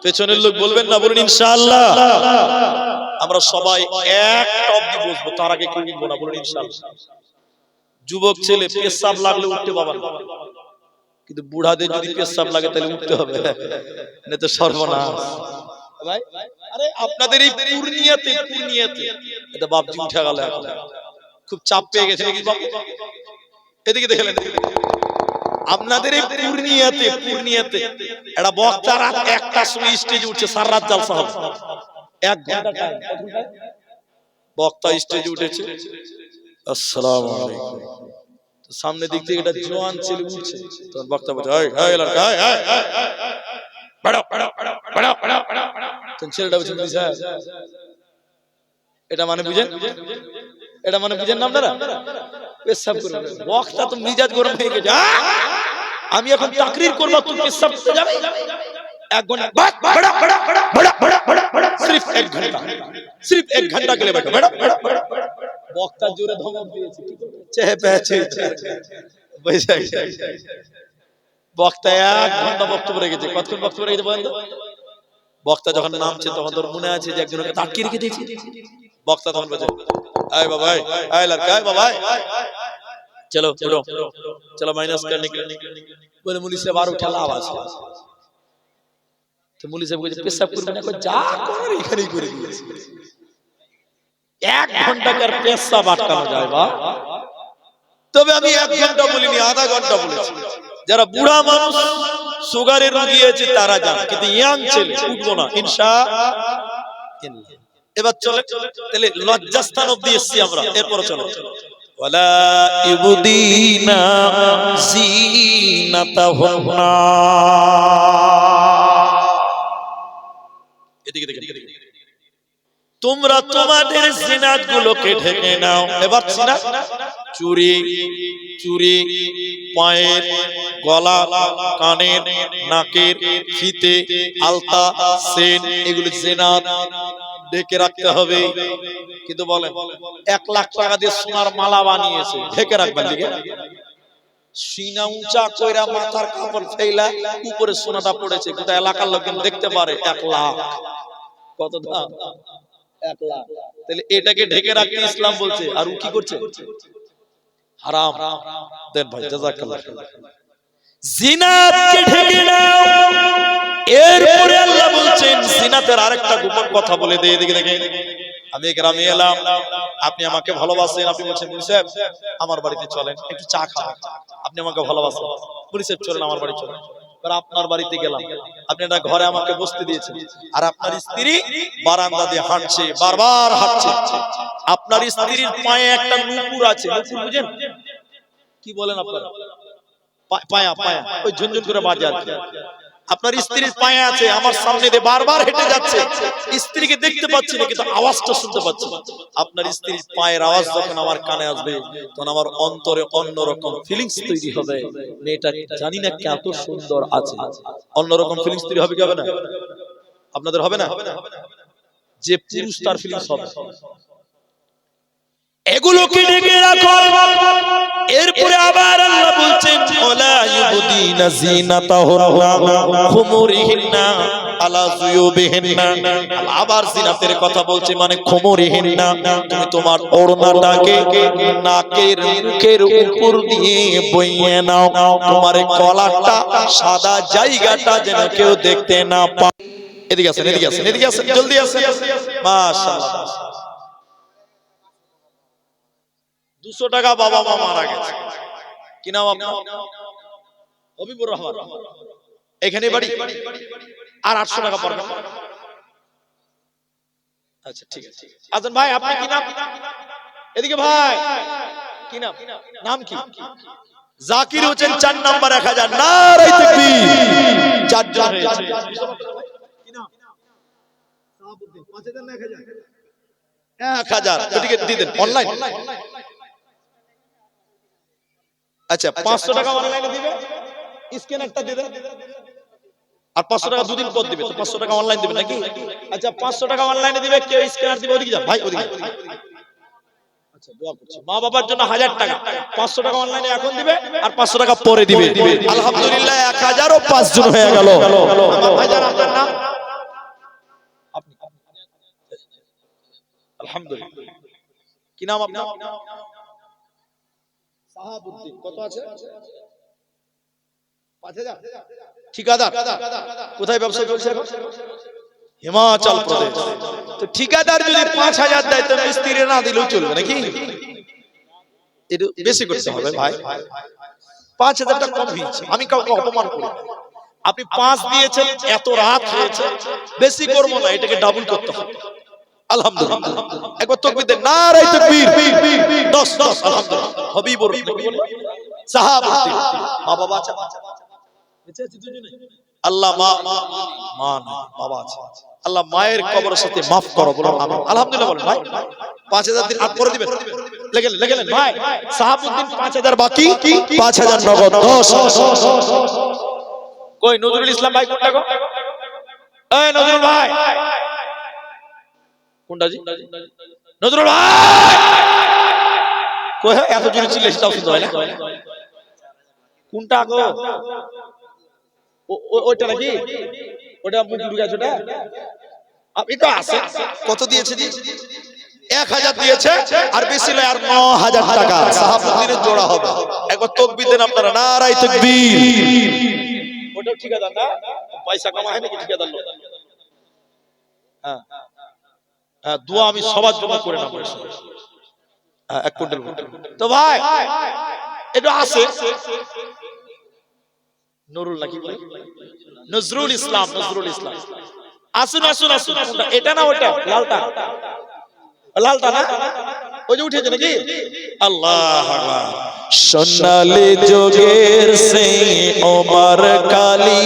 Speaker 1: পেছনের লোক বলবেন না, বলেন ইনশাআল্লাহ। আমরা সবাই একটা অবধি বসবো, তার আগে কেউ উঠবো না, বলেন ইনশাআল্লাহ। যুবক ছেলে পেশাব লাগলে উঠতে পারবেন, কিন্তু বুড়াদের যদি পেশাব লাগে তাহলে উঠতে হবে, না তো সর্বনাশ ভাই। আরে আপনাদের এই পূর্ণিয়াতে এটা বাপজি উঠে গেল, এখন খুব চাপ পেয়ে গেছে নাকি বাপ? এদিকে দেখলেন, আপনাদের এই পূর্ণিয়াতে একটা বক্তা রাত 1টার সময় স্টেজে উঠছে, সারা রাত জালসা হবে, 1 ঘন্টা টাইম। বক্তা স্টেজে উঠেছে, আসসালামু আলাইকুম, সামনে দিক থেকে একটা জওয়ান ছেলে উঠছে, তখন বক্তা বলছে এই এই লড়কা, এই এই বড় বড় বড় বড় বড়। তখন ছেলেটা বলছে স্যার, এটা মানে বুঝেন, এটা মানে বুঝেন না আপনারা? পেশাব করবে, বক্তা তো মিজাজ গরম হয়ে গেছে, আমি এখন তাকরীর করব, তুই পেশাব করতে যাবে? 1 ঘন্টা বাদ, বড় বড় বড় বড় বড় বড়, সির্ফ 1 ঘন্টা, সির্ফ 1 ঘন্টা के लिए बैठो, बड़ा बड़ा बड़ा। বক্তা জোরে ধমক দিয়েছে, চেয়ে পেয়েছে বক্তা 1 ঘন্টা বক্তব্য রেখেছে। কতক্ষণ বক্তব্য রেখেছে বলেন তো? বক্তা যখন নামছে তখন তোর মনে আছে যে একজনকে তাকিয়ে রেখে দিয়েছে। বক্তা তখন বলছে এই বাবা, এই লড়কা, এই বাবা, চলো উঠো, চলো माइनस करने के लिए। बोले मुली से बार उठा आवाज, तो मुली साहब বলছে পেশাব করবে না, যা করার এখানেই করে দিয়েছে। 1 ঘন্টাকার পেশাব আটকানো যায় বা? তবে আমি 1 ঘন্টা বলিনি, আধা ঘন্টা বলেছি। যারা বুড়া মানুষ, সুগারের রোগী আছে তারা যান, কিন্তু ইয়াং ছেলে উঠবো না ইনশাআল্লাহ। এবার চলে, তাহলে লজ্জাস্থান অবধি এসেছি আমরা, এরপর চলে ওয়ালা ইবদিনা জিনাতাহুন্না। এদিকে দেখেন, তোমরা তোমাদের জিনাত গুলোকে ঢেকে নাও। এবার জিনাত, চুরি, পায়ের, গলা, কানের, নাকের, ফিতে, আলতা, সেন, এগুলো জিনাত ঢেকে রাখতে হবে। কিন্তু বলেন 1 লাখ টাকা দিয়ে সোনার মালা বানিয়েছে, ঢেকে রাখবেন লিখে? সিনা উঁচা কইরা মাথার কাপড় ফেলা, উপরে সোনাটা পড়েছে, গোটা এলাকার লোক দেখতে পারে। 1 লাখ, কত দাম? 1 লাখ। তাহলে এটাকে ঢেকে রাখতে ইসলাম বলছে, আর ও কি করছে? হারাম। দেন ভাই, জাযাকাল্লাহ। জিনাতকে ঢেকে নাও। এরপরে আল্লাহ বলছেন জিনাতের আরেকটা গোপন কথা বলে দেই। এদিকে দেখেন, আমি গ্রামে এলাম, আপনি আমাকে ভালোবাসেন, আপনি বলছেন মুফতি সাহেব আমার বাড়িতে চলেন, একটু চা খাবেন, আপনি আমাকে ভালোবাসেন, মুফতি সাহেব চলেন আমার বাড়ি চলেন। আপনার বাড়িতে গেলাম, আপনি একটা ঘরে আমাকে বসতে দিয়েছেন, আর আপনার স্ত্রী বারান্দা দিয়ে হাঁটছে, বারবার হাঁটছে। আপনার স্ত্রীর পায়ে একটা নুপুর আছে, নুপুর বুঝেন? কি বলেন আপনারা? পায়া পায়া ওই ঝুনঝুন করে বাজে আর কি। আপনার স্ত্রীর পায়ে আছে, আমার সামনে দিয়ে বারবার হেঁটে যাচ্ছে, স্ত্রীকে দেখতে পাচ্ছি না কিন্তু আওয়াজটা শুনতে পাচ্ছি। আপনার স্ত্রীর পায়ের আওয়াজ যখন আমার কানে আসবে তখন আমার অন্তরে অন্যরকম ফিলিংস তৈরি হবে। মেয়েটা জানি না কত সুন্দর আছে, অন্যরকম ফিলিংস তৈরি হবে কি হবে না? আপনাদের হবে না? যে পুরুষ তার ফিলিংস হবে। এগুলোকে ঢেকে রাখো। এরপরে আবার আল্লাহ বলছেন ওয়ালা ইউবদিনা যিনাতাহুন্না খুমুরিহিন্না আলা যুয়ুবিহিন্না। আবার জিনাতের কথা বলছে, মানে খুমুরিহিন্না, তুমি তোমার ওড়নাটাকে নাকের মুখের উপর দিয়ে বইয়ে নাও, তোমার গলাটা সাদা জায়গাটা যেন কেউ দেখতে না পায়। এদিকে আসেন, এদিকে আসেন, এদিকে আসেন, জলদি আসেন। মাশাআল্লাহ। 200 টাকা বাবা মা মারা গেছে। কি নাম আপনার? হবিবুর রহমান। এখানে বাড়ি। আর 800 টাকা পড়বে। আচ্ছা ঠিক আছে। আচ্ছা ভাই আপনি কি নাম? এদিকে ভাই কি নাম? নাম কি? জাকির হোসেন 4 নাম্বার 1000। নারে তাকবীর। 4 জন হয়েছে। কি নাম? সাহাবুদ্দিন। 5000 না 1000? 1000। এদিকে দিয়ে দেন অনলাইন। আচ্ছা 500 টাকা অনলাইনে দিবে, স্ক্যানারটা দিয়ে দেন। আর 500 টাকা দুদিন পর দিবে, তো 500 টাকা অনলাইন দিবেন নাকি? আচ্ছা 500 টাকা অনলাইনে দিবে, কেউ স্ক্যানার দিবে। ওদিকে যান ভাই, ওদিকে। আচ্ছা দোয়া করছি মা বাবার জন্য 1000 টাকা। 500 টাকা অনলাইনে এখন দিবে আর 500 টাকা পরে দিবে। আলহামদুলিল্লাহ 1000 ও 5 জন হয়ে গেল। ভাইজান আপনার নাম? আপনি? আলহামদুলিল্লাহ। কি নাম আপনার? সাহাবুদ্দিন। কত আছে? 5000। ঠিকাদার কোথায় ব্যবসা করছে এখন? হিমাচল প্রদেশ। তো ঠিকাদার যদি 5000 দেয় তো মিস্ত্রি না দিলেও চলবে নাকি? একটু বেশি করতে হবে ভাই। 5000 টাকা কম হয়েছে, আমি কাউকে অপমান করি না। আপনি 5 দিয়েছেন, এত রাত হয়েছে, বেশি করব না, এটাকে ডাবল করতে হবে। আলহামদুলিল্লাহ। একবার তাকবীর দেন, নারে তাকবীর। 10 আলহামদুলিল্লাহ। হবিবুর সাহাবুদ্দিন। মা বাবা আছে? আল্লাহ মা বাবা আছে। আল্লাহ মায়ের কবরের সাথে মাফ করো, বলুন আমিন। আলহামদুলিল্লাহ বলেন ভাই। 5000 দিন আর করে দিবেন। লেগেলেন ভাই। সাহাবুদ্দিন 5000 বাকি, 5000 নগদ। 10 কই নজরুল ইসলাম ভাই কোনটা গো? এই নজরুল ভাই কোনটা জি? নজরুল ভাই কই? এত জোরে চিল্লাছিস তাও শুনতে হয় না? কোনটা গো? ওইটা নাকি? ওটা মুখ ঢুকে আছে ওটা? আপনি তো আছে। কত দিয়েছে? 1000 দিয়েছে আর বেশি লয় আর 9000 টাকা সাহাবুদ্দিনের জোড়া হবে। একবার তাকবীর দেন আপনারা, নারে তাকবীর। ওটাও ঠিকাদার না? পয়সা কমা হয় নাকি ঠিকাদার লোক? হ্যাঁ হ্যাঁ, দোয়া আমি সবার জন্য করে না পয়সা। হ্যাঁ 1 কুইন্টাল। তো ভাই এটা আছে নুরুল নাকি বলে? নজরুল ইসলাম। নজরুল ইসলাম। আসুন আসুন আসুন। এটা না ওটা? লালটা? লালটা না? ওই যে উঠেছে নাকি? আল্লাহু আকবার। সোনালী যোগের সেই ওমর কালী,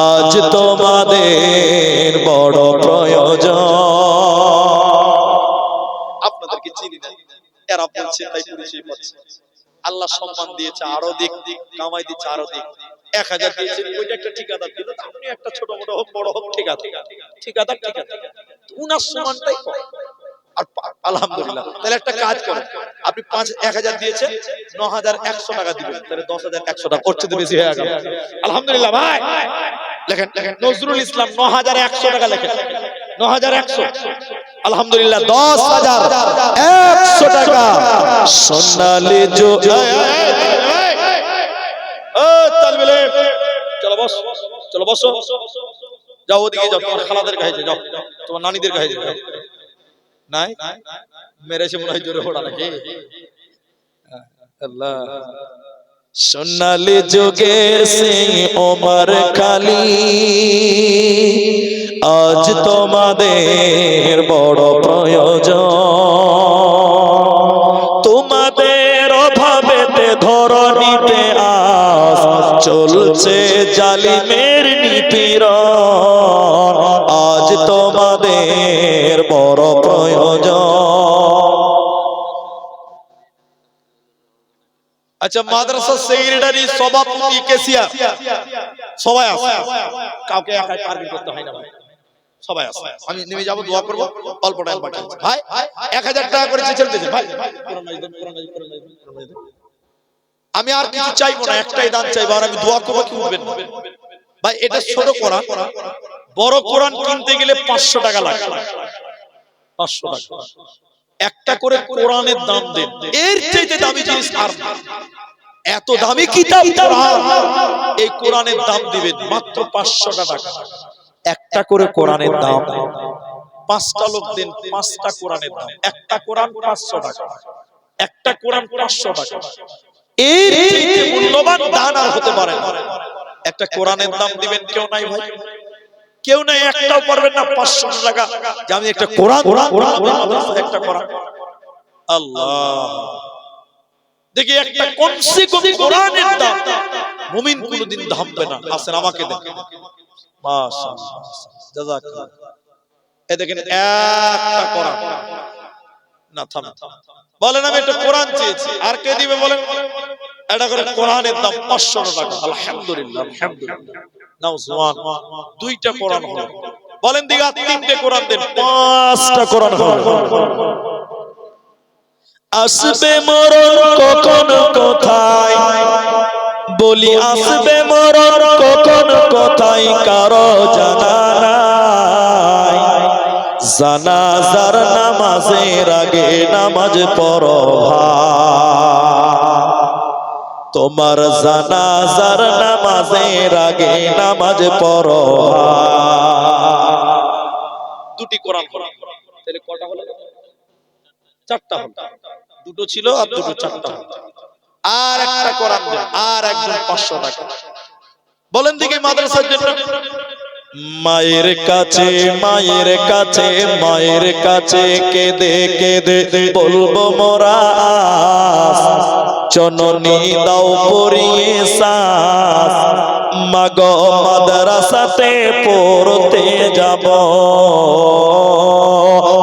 Speaker 1: আজ তোমাদের বড় প্রয়োজন। আপনাদেরকে চিনি না, এরা বলছে তাই পরিচয় পাচ্ছে। আল্লাহ সম্মান দিয়েছে, আরো দিক কামাই দিচ্ছে, আরো দিক। 1000 দিয়েছে, ওইটা একটা ঠিকাদার দিল, আপনি একটা ছোট মোটো হোক বড় হোক ঠিকাদার উনার সম্মানটাই কম। আর আলহামদুলিল্লাহ। তাহলে একটা কাজ করেন, আপনি 1000 দিয়েছেন, 9100 টাকা দিবেন, তাহলে 10100 টাকা ওর চেয়ে বেশি হয়ে গেল। আলহামদুলিল্লাহ ভাই। লেখেন নজরুল ইসলাম 9100 টাকা লেখেন। 9100। আলহামদুলিল্লাহ 10100 টাকা। সোনালী চলো বস, চলো বসো, যাও ওদিকে যাও, তোমার খালাদের কাছে যাও, তোমার নানিদের কাছে যাও। নাই মেরেছে মনে হয় জোরে ওড়া নাকি? আল্লাহ। সোনালী যুগের সেই ওমর কালী, আজ তোমাদের বড় প্রয়োজন। তোমাদের চলছে জালিমের নিপীড়ন, আজ তোমাদের বড় প্রয়োজন। আচ্ছা, মাদ্রাসা সেক্রেটারি, সভাপতি, ক্যাশিয়ার সবাই আছে, কাউকে একাই টার্গেট করতে হয় না ভাই, সবাই আছে। আমি নেমে যাব, দোয়া করব, অল্প টাইম বাকি আছে ভাই। 1000 টাকা করে চলতেছে ভাই, আমি আর কিছু চাইবো না, একটাই দান চাইবো, আর আমি দোয়া করবো, কি উঠবেন না ভাই। এটা ছোট কোরআন, বড় কোরআন কিনতে গেলে 500 টাকা লাগে, 500 টাকা। একটা করে কোরআনের দাম দেন, এর চাইতে দামি জিনিস আর না। এত দামি কিতাব কোরআন, এই কোরআনের দাম দিবেন মাত্র 500 টাকা। একটা করে কোরআনের দাম, 5টা লোক দেন, 5টা কোরআনের দাম, একটা কোরআন 500 টাকা, একটা কোরআন 500 টাকা। এর চেয়ে মূল্যবান দান আর হতে পারে না। একটা কোরআনের দাম দিবেন, কেউ নাই ভাই, কেউ নাই, একটাও পারবেন না 500 টাকা যে আমি একটা কোরআন, একটা কোরআন। আল্লাহ, দেখি একটা কমসে কম কোরআনের দাম মুমিন কোনদিন থামবে না। আসেন আমাকে দেন, মাশাআল্লাহ, জাযাকাল্লাহ। এই দেখেন একটা কোরআন না, থাম, বলেন আমি একটা কোরআন চেয়েছি, আর কে দিবে বলেন? এটা করে কোরআনের দাম 500 টাকা। আলহামদুলিল্লাহ, আলহামদুলিল্লাহ, নাও সুবহান। 2টা কোরআন হলো, বলেন দিগা 3টে কোরআন দেন, 5টা কোরআন হলো। আসবে মরণ কখন কোথায়, বলি আসবে মরণ কখন কোথায়, কারো জানা নাই। জানাজার নামাজের আগে নামাজ পড়ো ভাই, তোমার জানাজার নামাজের আগে নামাজ পড়ো ভাই। 2টি কোরআন হলো, তাহলে কটা হলো? 4টা হলো। 2টো ছিল আর 2টো 4টা হলো। আর একটা কোরআন দেন, আর একজন 500 টাকা। বলেন দেখি মাদ্রাসার জন্য। মায়ের কাছে, মায়ের কাছে, মায়ের কাছে কেঁদে কেঁদে বলবো মোরা, জননী দাও পরিয়ে সাস, মাগো মাদ্রাসাতে পড়তে যাব,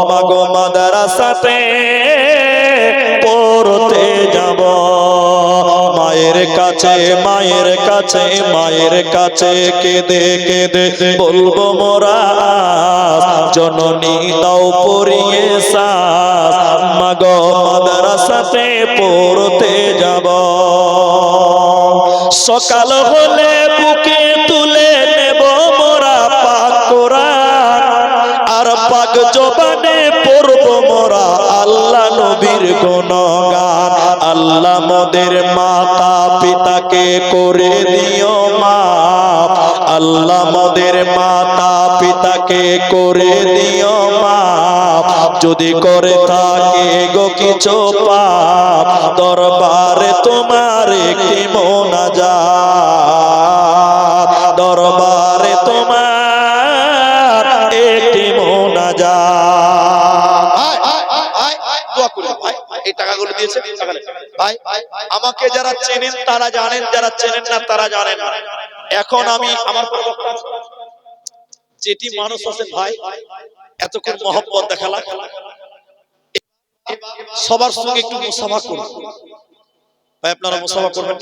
Speaker 1: মাগো মাদ্রাসাতে পড়তে যাব। মায়ের কাছে, মায়ের কাছে, মায়ের কাছে কেঁদে কেঁদে বলবো মোরা, জননী দাও পরিয়ে সাস, মাগো মাদ্রাসাতে পড়তে যাব। সকাল হলে বুকে তুলে নেব মোরা পাক কোরআন, আর পাক জবানে পড়ব মোরা আল্লাহ নবীর গুণগান। আল্লাহ মোদের মাতা পিতাকে করে দিও মাফ, আল্লাহ মোদের মাতা পিতাকে করে দিও মাফ, যদি করে থাকে গো কিছু পাপ, দরবারে তোমার একটি মোনাজাত, দরবারে তোমার একটি মোনাজাত। দোয়া করি ভাই, এই টাকাগুলো দিয়েছে ভাই, আমাকে যারা চেনেন তারা জানেন, যারা চেনেন না তারা জানেন না। এখন আমি আমার যেটি মানুষ আছেন ভাই, এতক্ষণ মহব্বত দেখালাম, সবার সঙ্গে একটু মুসাফা করুন ভাই। আপনারা মুসাফা করবেন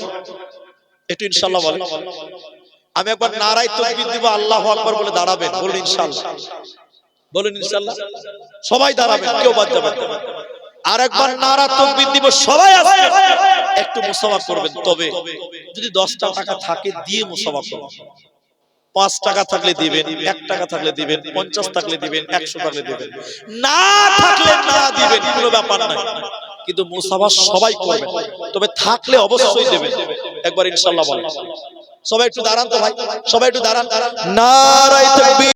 Speaker 1: একটু ইনশাআল্লাহ বলেন। আমি একবার নারায়ে তাকবীর দিব, আল্লাহু আকবার বলে দাঁড়াবেন, বলুন ইনশাআল্লাহ, বলুন ইনশাআল্লাহ। সবাই দাঁড়াবেন, কেউ বাদ যাবেন না। আর একবার নারা তাকবীর দিব, সবাই আসবেন, একটু মুসাফা করবেন। তবে যদি 10টা টাকা থাকে দিয়ে মুসাফা করুন, 5 টাকা থাকলে দিবেন, 1 টাকা থাকলে দিবেন, 50 থাকলে দিবেন, 100 থাকলে দিবেন, না থাকলে না দিবেন, কোনো ব্যাপার নাই। কিন্তু মুসাফা সবাই করবেন, তবে থাকলে অবশ্যই দেবেন। একবার ইনশাআল্লাহ বলেন। সবাই একটু দাঁড়ান তো ভাই, সবাই একটু দাঁড়ান। নারায়ে তাকবীর।